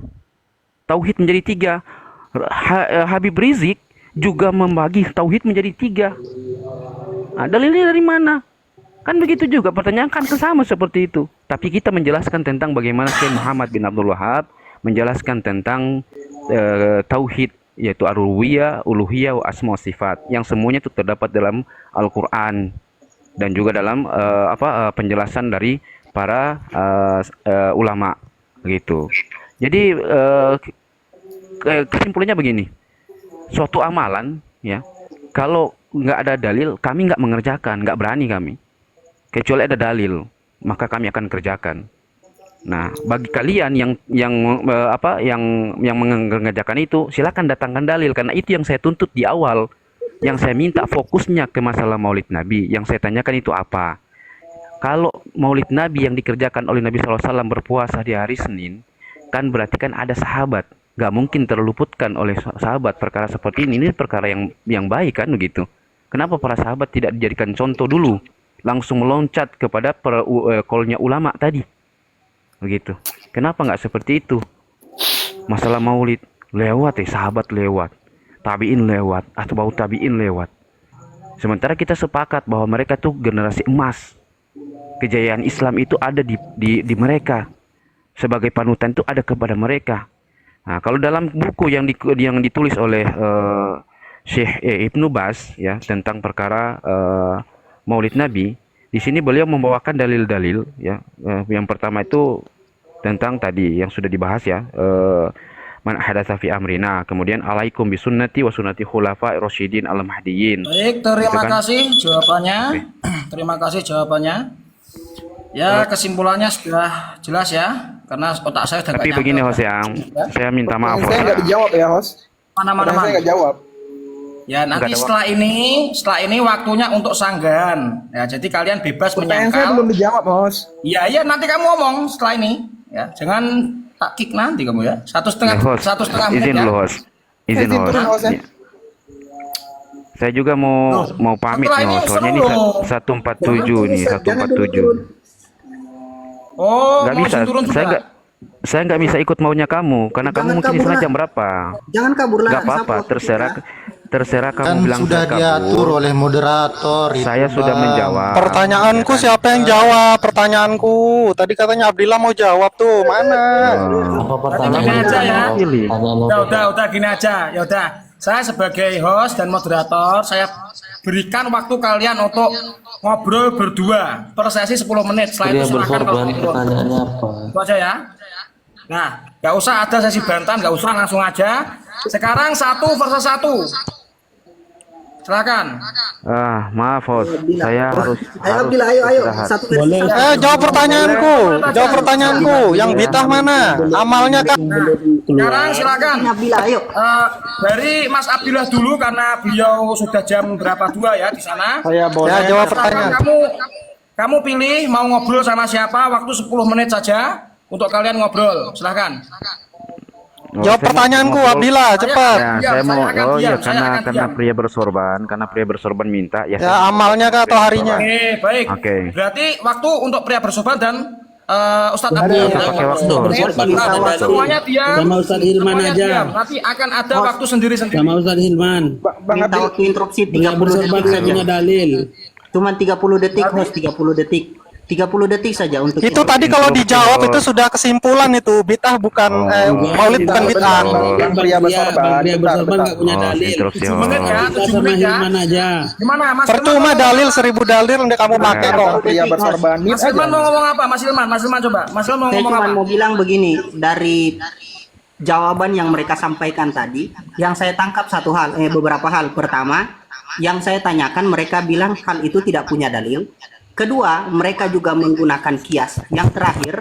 F: tauhid menjadi 3. Habib Rizik juga membagi tauhid menjadi 3. Nah, dalilnya dari mana? Kan begitu juga pertanyaan kan sama seperti itu. Tapi kita menjelaskan tentang bagaimana Syekh Muhammad bin Abdul Wahab menjelaskan tentang tauhid, yaitu ar-rububiyah, uluhiyah, wa asma sifat, yang semuanya itu terdapat dalam Al-Qur'an dan juga dalam penjelasan dari para ulama gitu. Jadi kesimpulannya begini. Suatu amalan ya, kalau nggak ada dalil kami nggak mengerjakan, nggak berani kami. Kecuali ada dalil, maka kami akan kerjakan. Nah, bagi kalian yang mengerjakan itu, silakan datangkan dalil, karena itu yang saya tuntut di awal. Yang saya minta fokusnya ke masalah Maulid Nabi. Yang saya tanyakan itu apa? Kalau Maulid Nabi yang dikerjakan oleh Nabi SAW berpuasa di hari Senin, kan berarti kan ada sahabat. Gak mungkin terluputkan oleh sahabat perkara seperti ini. Ini perkara yang baik kan begitu. Kenapa para sahabat tidak dijadikan contoh dulu? Langsung meloncat kepada kolnya ulama tadi. Begitu. Kenapa nggak seperti itu? Masalah maulid lewat sahabat lewat, tabiin lewat, atau tabiin lewat. Sementara kita sepakat bahwa mereka tuh generasi emas. Kejayaan Islam itu ada di mereka. Sebagai panutan itu ada kepada mereka. Nah, kalau dalam buku yang ditulis oleh Syekh Ibnu Baz ya tentang perkara Maulid Nabi, Di sini beliau membawakan dalil-dalil ya. Yang pertama itu tentang tadi yang sudah dibahas ya. Man hadatsa fi amrina, kemudian alaikum bisunnati wa sunnati khulafa rasyidin al-mahdiyyin.
B: Baik, terima
F: Gitu kan?
B: kasih jawabannya. Terima kasih jawabannya. Ya, kesimpulannya sudah jelas ya, karena otak saya sudah
F: Tapi
B: nggak
F: begini
B: nyangka.
F: host yang saya minta maaf host.
E: Saya nggak dijawab ya, host.
B: Mana.
E: Saya nggak jawab.
B: Ya, nanti
F: Nggak ada
B: setelah ini waktunya untuk sanggahan. Ya, jadi kalian bebas
E: Pertanyaan saya
B: menyangkal.
E: belum dijawab, host.
B: Iya, nanti kamu ngomong setelah ini. Ya, jangan tak kick nanti kamu ya. Satu
F: Ya, host,
B: setengah menit
F: izin
B: ya.
F: dulu host. Izin
E: Izin
F: host.
E: turun, host, ya.
F: Ya. Saya juga mau pamit
B: setelah
F: nih
B: ini
F: host. Soalnya ini
B: seru loh.
F: 147 nih, 147.
B: Oh,
F: Nggak
B: mau
F: bisa,
B: izin turun juga.
F: saya nggak bisa ikut maunya kamu karena kamu
A: Jangan
F: mungkin di
A: kabur
F: setengah
A: lah.
F: jam berapa.
A: Jangan kabur lah.
F: Nggak apa-apa,
A: Sama waktu
F: terserah kamu
C: Kan
F: bilang
C: sudah
F: saya
C: diatur
F: kabur.
C: oleh moderator itu,
F: Saya sudah
C: Bang.
F: menjawab.
D: Pertanyaanku
F: ya kan?
D: siapa yang jawab? Pertanyaanku. Tadi katanya Abdillah mau jawab tuh. Mana?
J: Apa
B: Berarti
J: pertanyaan
B: gini aja ya.
F: Pilih.
B: Udah gini aja. Ya udah. Saya sebagai host dan moderator, saya berikan waktu kalian untuk ngobrol berdua per sesi 10 menit. Setelah
J: Pria
B: itu silakan kalau
J: berkorban,
B: ngobrol.
J: pertanyaannya apa?
B: Itu aja ya. Nah, nggak usah ada sesi bantahan, nggak usah, langsung aja. Sekarang 1 versus 1. Silakan.
F: Maaf host, saya harus
A: Ayo Abdillah, ayo.
F: istirahat.
A: Satu versi
C: Boleh.
A: satu.
D: Jawab pertanyaanku. Jawab pertanyaanku. Yang bitah mana? Amalnya kah?
B: Sekarang silakan.
A: Abdillah, ayo.
B: Dari Mas Abdillah dulu karena beliau sudah jam berapa 2 ya di sana.
E: Saya boleh.
D: Ya, jawab
B: Silakan
D: pertanyaan.
B: kamu pilih mau ngobrol sama siapa, waktu 10 menit saja untuk kalian ngobrol. Silakan.
D: Jawab
F: Saya mau
D: pertanyaanku,
F: ngobrol.
D: Abdillah, cepat.
F: Ya,
B: Diam,
F: saya mau.
B: saya akan
F: Oh
B: diam,
F: ya,
B: saya akan
F: karena
B: diam.
F: pria bersorban minta ya.
D: Ya, amalnya kah atau harinya?
B: Oke, baik.
F: Oke.
B: Berarti waktu untuk pria bersorban dan Ustadz
C: Ada
B: Abdul.
F: Nggak pakai waktu.
B: Semuanya diam.
H: Sama Ustadz Hilman
B: Semuanya
H: aja.
B: diam. Nanti akan ada waktu sendiri-sendiri.
H: Sama Ustadz Hilman.
E: Bang
A: Minta
E: Abdil,
A: waktu interupsi
H: Pria
A: 30
H: bersorban
A: detik
H: nggak punya
A: saja.
H: dalil.
A: Cuman 30 detik, host, 30 detik. 30 detik saja untuk
D: Itu tadi kalau dijawab itu sudah kesimpulan itu. Bitah bukan maulid bukan bitah.
E: Bang pria bersorban.
H: Bang pria bersorban
E: Bentar.
H: nggak punya dalil.
F: interupsi
B: 7 menit ya,
H: Kita
B: 7
H: sama
B: menit ya.
H: Hilman aja.
B: Gimana Mas?
D: Percuma
B: Hilman?
D: dalil 1000 dalil udah kamu pakai kok.
E: Bang pria bersorban.
B: Mas Hilman mau ngomong apa? Mas Hilman coba. Mas Hilman mau
A: Saya
B: ngomong
A: cuma
B: apa?
A: mau bilang begini, dari jawaban yang mereka sampaikan tadi, yang saya tangkap beberapa hal. Pertama, yang saya tanyakan mereka bilang hal itu tidak punya dalil. Kedua, mereka juga menggunakan kias. Yang terakhir,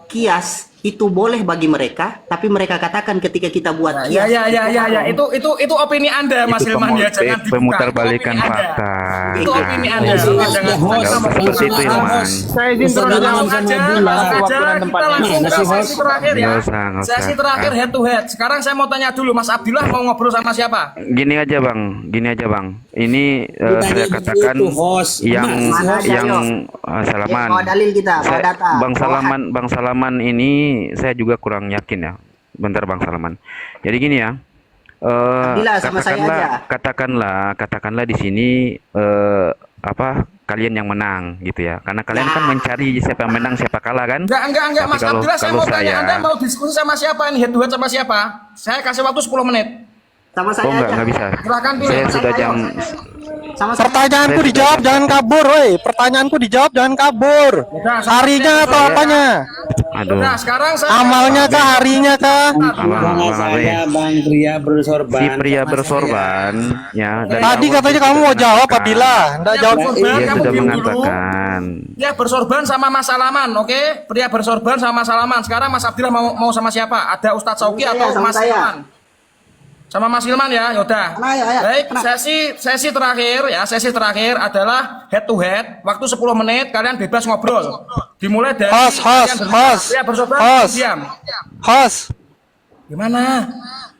A: kias itu boleh bagi mereka, tapi mereka katakan ketika kita buat
B: Ya,
A: kias
B: ya. Itu opini Anda, Mas
F: Itu
B: Hilman ya. Jangan dibuka.
F: pemutarbalikan
B: Itu opini Anda.
F: fakta.
B: Itu opini Anda.
H: Host,
B: Jangan
H: host,
B: jangan
F: seperti itu, Hilman.
E: Saya izin turun
H: Ustadz
E: aja.
H: Hilman
B: Langsung
H: sama
B: aja,
H: Abdillah.
B: langsung
E: Waktu
B: aja.
E: dan
B: Kita
E: tempatnya.
B: langsung
H: Mana
B: ke
H: sih,
B: sesi
H: host?
B: terakhir ya.
F: Nggak usah.
B: Sesi terakhir head to head. Sekarang saya mau tanya dulu, Mas Abdillah mau ngobrol sama siapa?
F: Gini aja bang. Ini
H: Ditanya
F: saya
H: gitu,
F: katakan
H: host.
F: yang
H: Mana
A: sih,
F: Salaman.
A: bawa dalil kita, bawa data,
F: Bang Salaman ini saya juga kurang yakin ya. Bentar Bang Salaman. Jadi gini ya.
A: Abdillah, sama saya aja.
F: Katakanlah di sini kalian yang menang gitu ya. Karena kalian kan mencari siapa yang menang siapa kalah kan.
B: Enggak,
F: Tapi
B: Mas Abdillah, saya mau tanya Anda mau diskusi sama siapa ini? Head to head sama siapa? Saya kasih waktu 10 menit.
A: sama saya aja.
F: nggak bisa.
B: Silakan pilih.
F: Saya sudah jam.
A: Sama saya.
D: Pertanyaanku dijawab jangan kabur, woi. Pertanyaanku dijawab jangan kabur. Harinya atau apanya?
F: Aduh.
B: Nah, sekarang saya
D: Amalnya kah, harinya kah?
H: Sama saya Bang pria bersorban.
F: Si pria bersorban ya. dari
D: Tadi
F: awal
D: katanya
F: dia
D: kamu
F: sudah
D: mau jawab,
F: mengatakan.
D: Abdillah. Nggak jawab.
B: bersorban,
F: Dia
B: kamu
F: sudah
B: diam dulu.
F: mengatakan.
B: Ya bersorban sama Mas Salaman, oke? Pria bersorban sama Mas Salaman. Sekarang Mas Abdillah mau sama siapa? Ada Ustadz Sauki
A: Sama
B: atau
A: saya, sama
B: Mas
A: saya.
B: Hilman? Sama Mas Hilman ya, yaudah.
A: Ayo.
B: Baik, sesi terakhir ya, sesi terakhir adalah head to head. Waktu 10 menit, kalian bebas ngobrol. Dimulai dari
D: Host,
B: kalian berdua.
D: host,
B: Pria bersorban,
D: host.
B: diam.
D: Host,
B: Gimana?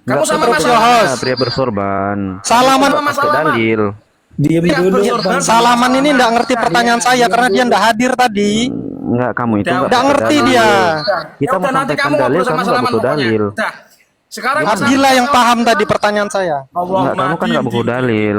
B: Kamu
F: Nggak
B: sama Mas
F: seperti
B: Hilman?
D: host.
F: pria bersorban.
D: Salaman.
B: Sama Mas
F: Pakai
B: Salaman.
F: dalil.
H: Diam
B: Pria
H: dulu.
B: bersorban sama
D: Salaman ini
B: Salaman.
D: nggak ngerti pertanyaan saya karena dia nggak hadir tadi.
F: Enggak, kamu itu
B: Udah,
D: Nggak ngerti dia.
F: Kita mau
B: nanti
F: sampaikan
B: kamu
F: dalil,
B: ngobrol sama
F: kamu nggak
B: Salaman
F: butuh
B: pokoknya.
F: dalil.
B: Udah. Sekarang
D: Abdillah yang paham tadi pertanyaan saya.
F: Enggak, kamu kan nggak butuh dalil.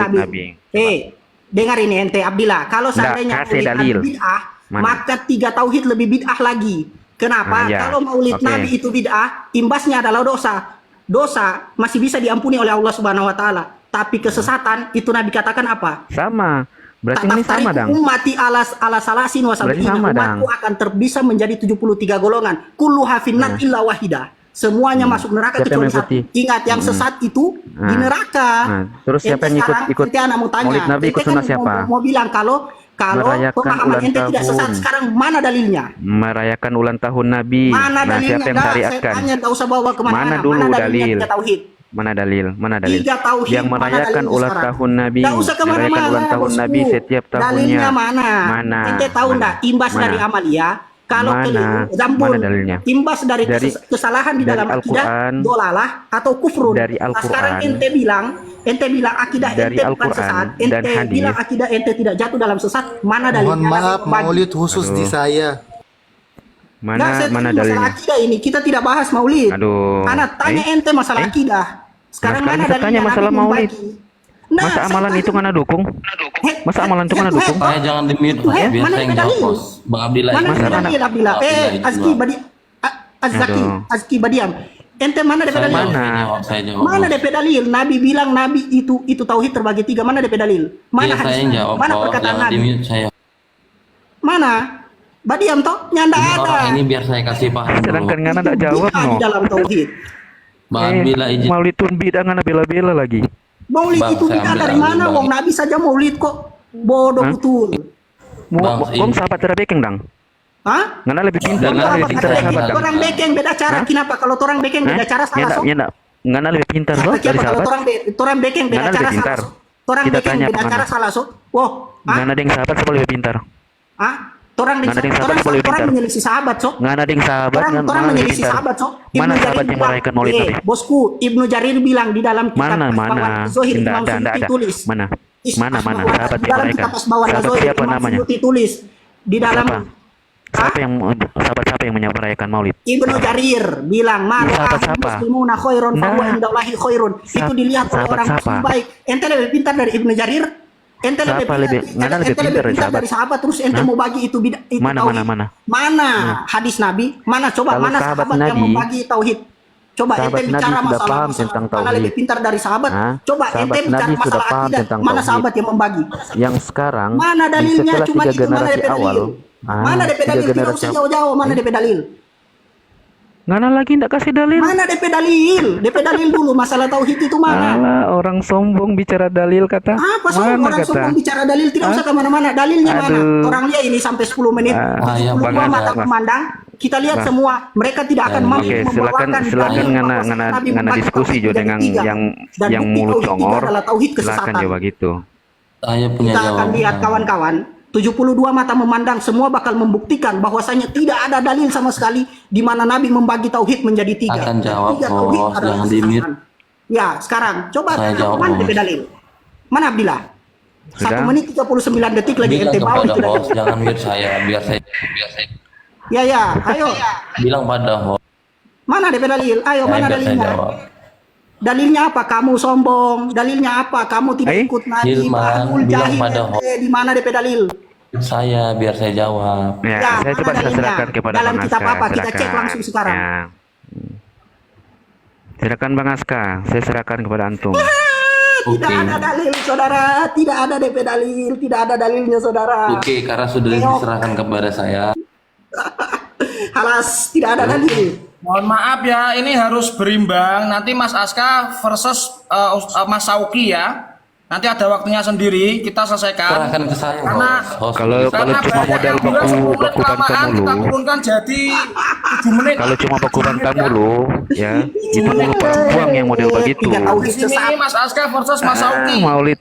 F: maulid
A: Nabi.
F: Nabi.
A: Eh, dengar ini ente Abdillah, kalau
F: Nggak,
A: seandainya
F: kasih
A: maulid
F: dalil.
A: Nabi bid'ah,
F: Mana?
A: maka 3 tauhid lebih bid'ah lagi. Kenapa?
F: Ah, ya.
A: Kalau maulid
F: Oke.
A: Nabi itu bid'ah, imbasnya adalah dosa. Dosa masih bisa diampuni oleh Allah Subhanahu wa taala, tapi kesesatan itu Nabi katakan apa?
F: Sama. Berarti ini sama, Dang.
A: Ummati ala salasin wa
F: Berarti
A: sab'ina.
F: sama,
A: Umatku
F: Dang.
A: akan terpisah menjadi 73 golongan. Kulluha finnar illa wahida. Semuanya masuk neraka
F: Siapa yang
A: kecuali satu.
F: mengikuti?
A: Ingat, yang sesat itu di neraka.
F: Nah, terus siapa yang ikut
A: Ente anak mau tanya.
F: Maulid Nabi, ikut
A: Ente kan
F: sunnah siapa?
A: Mau bilang kalau
F: Merayakan
A: pemahaman
F: ulang
A: ente tidak
F: tahun.
A: sesat. Sekarang mana dalilnya?
F: Merayakan ulang tahun Nabi.
A: Mana
F: Nah,
A: dalilnya?
F: siapa yang
A: Saya
F: syariatkan?
A: tanya, nggak usah bawa kemana-mana.
F: Mana dulu
A: dalilnya
F: dalil?
A: 3 tauhid?
F: Mana dalil? Mana dalil?
A: 3 tauhid.
F: Yang
A: Mana
F: merayakan
A: dalilnya
F: ulang
A: sekarang?
F: tahun Nabi.
A: Nggak usah
F: Merayakan
A: kemana-mana,
F: ulang tahun
A: bosku.
F: Nabi setiap tahunnya.
A: Dalilnya mana?
F: Mana?
A: Ente tahu
F: Mana?
A: nggak imbas
F: Mana?
A: dari amalia? Kalau
F: Mana?
A: keliru, zambul,
F: Mana dalilnya?
A: imbas dari
F: Dari-
A: kesalahan di
F: dari
A: dalam akidah,
F: Al-Quran.
A: dolalah atau kufrun.
F: Dari
A: Nah, sekarang
F: Al-Quran.
A: ente bilang akidah
F: Dari
A: ente bukan
F: Al-Quran
A: sesat.
F: dan
A: Ente
F: hadis.
A: bilang akidah ente tidak jatuh dalam sesat. Mana dalilnya?
C: Mohon maaf,
A: Nabi membagi.
C: maulid khusus di
F: Aduh.
C: saya.
A: Nggak,
F: Mana
A: saya
F: mana
A: tanya masalah
F: dalilnya?
A: akidah ini. Kita tidak bahas maulid.
F: Aduh.
A: Anak tanya ente masalah akidah. Sekarang
F: Nah, sekarang
A: mana
F: kita tanya
A: dalilnya
F: masalah
A: Nabi
F: maulid.
A: membagi? Nah,
F: Masa
A: saya
F: amalan
A: tanya.
F: itu ngana dukung? Masa amalan itu ngana dukung?
J: Saya jangan di-mute, Mas.
A: Eh,
J: Biar
A: mana
J: saya yang
A: ada
J: jawab,
A: dalil?
J: Bos. Bang Abdillah
A: Mana
J: itu
A: ada
J: jawab.
A: dalil Abdillah?
J: Abdillah itu
A: Azki
J: jawab.
A: Badi Azki
F: Aduh.
A: Azki Badiam. Ente mana DP
J: Saya
A: dalil?
J: jawab,
F: Mana?
J: saya jawab, saya jawab.
A: Mana
J: Bos.
A: DP dalil? Nabi bilang Nabi itu tauhid terbagi 3. Mana DP dalil? Mana
J: Iya, saya yang
A: hadisnya?
J: jawab,
A: Mana
J: Bos.
A: perkataan
J: Jangan
A: Nabi?
J: di-mute saya.
A: Mana? Badiam toh? Nyanda
J: Ini
A: ada.
J: orang ini biar saya kasih paham dulu.
F: Sedangkan ngana tak
A: Itu
F: jawab
A: bid'ah
F: no.
A: di dalam tauhid.
J: Bang Abdillah izin.
F: Maulid tun bid'ah ngana bela-bela lagi.
A: Maulid
J: Bang,
A: itu
J: saya
A: bid'ah
J: ambil
A: dari
J: alih,
A: mana?
J: Bang.
A: Wong Nabi saja maulid kok. Bodoh
F: Hah?
A: betul.
J: Bang,
F: Bang,
J: ini-
F: sahabat terabekeng dang.
A: Hah?
F: Ngana lebih pintar,
J: Jangan
F: ngana lebih
J: lebih
F: pintar
J: pintar.
F: sahabat dang.
A: Orang bekeng beda cara.
F: Hah?
A: Kenapa? Kalau orang bekeng beda cara salah sok.
F: Nyanda, ngana lebih pintar loh dari
A: Kenapa? Kalau
F: sahabat.
A: orang bekeng beda
F: Mana
A: cara
F: lebih
A: salah
F: pintar?
A: sok. Orang
F: Kita
A: bekeng
F: tanya
A: beda
F: apa
A: cara
F: mana?
A: salah sok. Wow. Hah?
F: Ngana deng sahabat siapa lebih pintar?
A: Hah? Orang
F: Nggak ada yang sahabat boleh
A: orang
F: pintar.
A: menyelisih sahabat, Sok.
F: Ngana deng sahabat,
A: Orang
F: mana lebih
A: menyelisih
F: pintar?
A: sahabat, Sok.
F: Mana
A: Jarir
F: sahabat yang
A: bilang,
F: merayakan Maulid Nabi?
A: Bosku, Ibnu Jarir bilang di dalam kitab
F: Mana
A: Asbawal
F: mana?
A: Zohir
F: Nggak
A: Imam
F: ada, nggak
A: Suyuti
F: ada.
A: tulis.
F: Mana? Mana mana
A: Asbawal-
F: sahabat
A: di
F: yang
A: dalam
F: merayakan?
A: kitab Asbawal
F: Sahabat
A: Zohir
F: siapa
A: Imam
F: namanya?
A: Suyuti tulis di dalam
F: Siapa? Siapa yang siapa yang merayakan Maulid?
A: Ibnu Jarir bilang
F: Sahabat
A: mar'ah
F: siapa?
A: muslimuna khairun fa huwa
F: Nah.
A: indallahi khairun. Itu dilihat oleh
F: Sahabat
A: orang
F: siapa?
A: muslim baik. Ente lebih pintar dari Ibnu Jarir? Ente
F: Siapa mana lebih pintar dari sahabat?
A: dari sahabat terus ente
F: Hah?
A: mau bagi itu itu
F: Mana,
A: tauhid.
F: mana?
A: Mana hadis Nabi? Mana coba
F: Kalau
A: mana
F: sahabat
A: sahabat yang
F: Nabi,
A: membagi tauhid? Coba
F: sahabat
A: ente bicara
F: Nabi sudah
A: masalah,
F: paham
A: masalah
F: tentang
A: mana
F: tauhid.
A: lebih pintar dari sahabat?
F: Hah?
A: Coba
F: Sahabat
A: ente bicara
F: Nabi sudah
A: masalah
F: paham
A: akidah.
F: tentang
A: Mana
F: tauhid.
A: sahabat yang membagi?
F: Yang sekarang
A: Mana dalilnya?
F: setelah
A: Cuma
F: 3
A: itu mana
F: generasi
A: DP dalil?
F: awal,
A: Mana DP
F: 3
A: dalil? Tidak
F: generasi
A: usah jauh-jauh. Mana DP dalil?
F: Ngana lagi ndak kasih dalil?
A: Mana DP dalil? DP dalil dulu masalah tauhid itu mana?
F: Alah, orang sombong bicara dalil kata.
A: Apa sombong
F: Mana
A: orang
F: kata?
A: sombong bicara dalil tidak usah kemana-mana. Dalilnya mana?
F: Aduh.
A: Orang lihat ini sampai 10 menit.
F: Ah,
J: ya,
A: 10
J: Bang,
A: dua
J: ada,
A: mata
F: Mas.
A: memandang. Kita lihat
F: Nah.
A: semua. Mereka tidak akan mampu
F: Oke, silakan
A: membawakan
F: silakan
A: dalil
F: ngana
A: bahwa
F: ngana
A: Nabi
F: ngana
A: membagi
F: diskusi
A: tauhid
F: jo
A: menjadi
F: dengan
A: 3. Dan
F: yang
A: bukti
F: mulut
A: tauhid
F: congor.
A: adalah tauhid
F: Silakan
A: kesesatan.
F: coba gitu.
J: Saya punya
A: Kita akan
J: jawaban.
A: lihat kawan-kawan. 72 mata memandang semua bakal membuktikan bahwasanya tidak ada dalil sama sekali di mana Nabi membagi tauhid menjadi 3.
J: Akan jawab,
A: 3 tauhid
J: Bos.
A: adalah
J: Jangan di-mute.
A: kesesatan. Ya, sekarang coba
J: Saya jawab,
A: mana
J: Bos.
A: DP dalil? Mana Abdillah?
F: Sudah.
A: 1 menit 39 detik lagi
J: Bilang
A: ente bawa
J: kepada
A: itu
J: host,
A: lagi.
J: jangan mute saya, biar saya.
A: Ya, ayo.
J: Bilang pada host,
A: Mana DP dalil? Ayo, mana
J: biar saya
A: dalilnya?
J: jawab.
A: Dalilnya apa? Kamu sombong. Dalilnya apa? Kamu tidak ikut Nabi.
J: Hilman,
A: Bahrul
J: bilang
A: Jahil.
J: pada
A: ente. Di mana DP dalil?
J: Saya, biar saya jawab.
F: Ya,
A: Ya,
F: saya
A: mana
F: coba
A: dalilnya?
F: serahkan kepada
A: Dalam
F: Bang
A: kitab
F: Aska.
A: apa? Kita
F: Silakan.
A: cek langsung sekarang.
F: Ya. Silakan Bang Aska, saya serahkan kepada antum.
A: Tidak
J: Oke.
A: ada dalil, saudara. Tidak ada DP dalil. Tidak ada dalilnya, saudara.
J: Oke, karena sudah diserahkan kepada saya.
A: Halas, tidak ada dalil.
B: Mohon maaf ya, ini harus berimbang. Nanti Mas Aska versus Mas Sauki ya. Nanti ada waktunya sendiri, kita selesaikan.
J: Serahkan ke saya,
B: Karena
J: host.
F: Kalau
B: karena
F: cuma
B: banyak
F: modal
B: yang bilang 10 menit
F: baku bangsa
B: kelamaan, kita
F: mulu.
B: turunkan jadi 7 menit.
F: Kalau cuma baku bantah mulu, ya itu buang yang model begitu.
A: 3 tauhid
B: Di sini
A: sesat.
B: Mas Aska versus Mas Sauki.
F: Maulid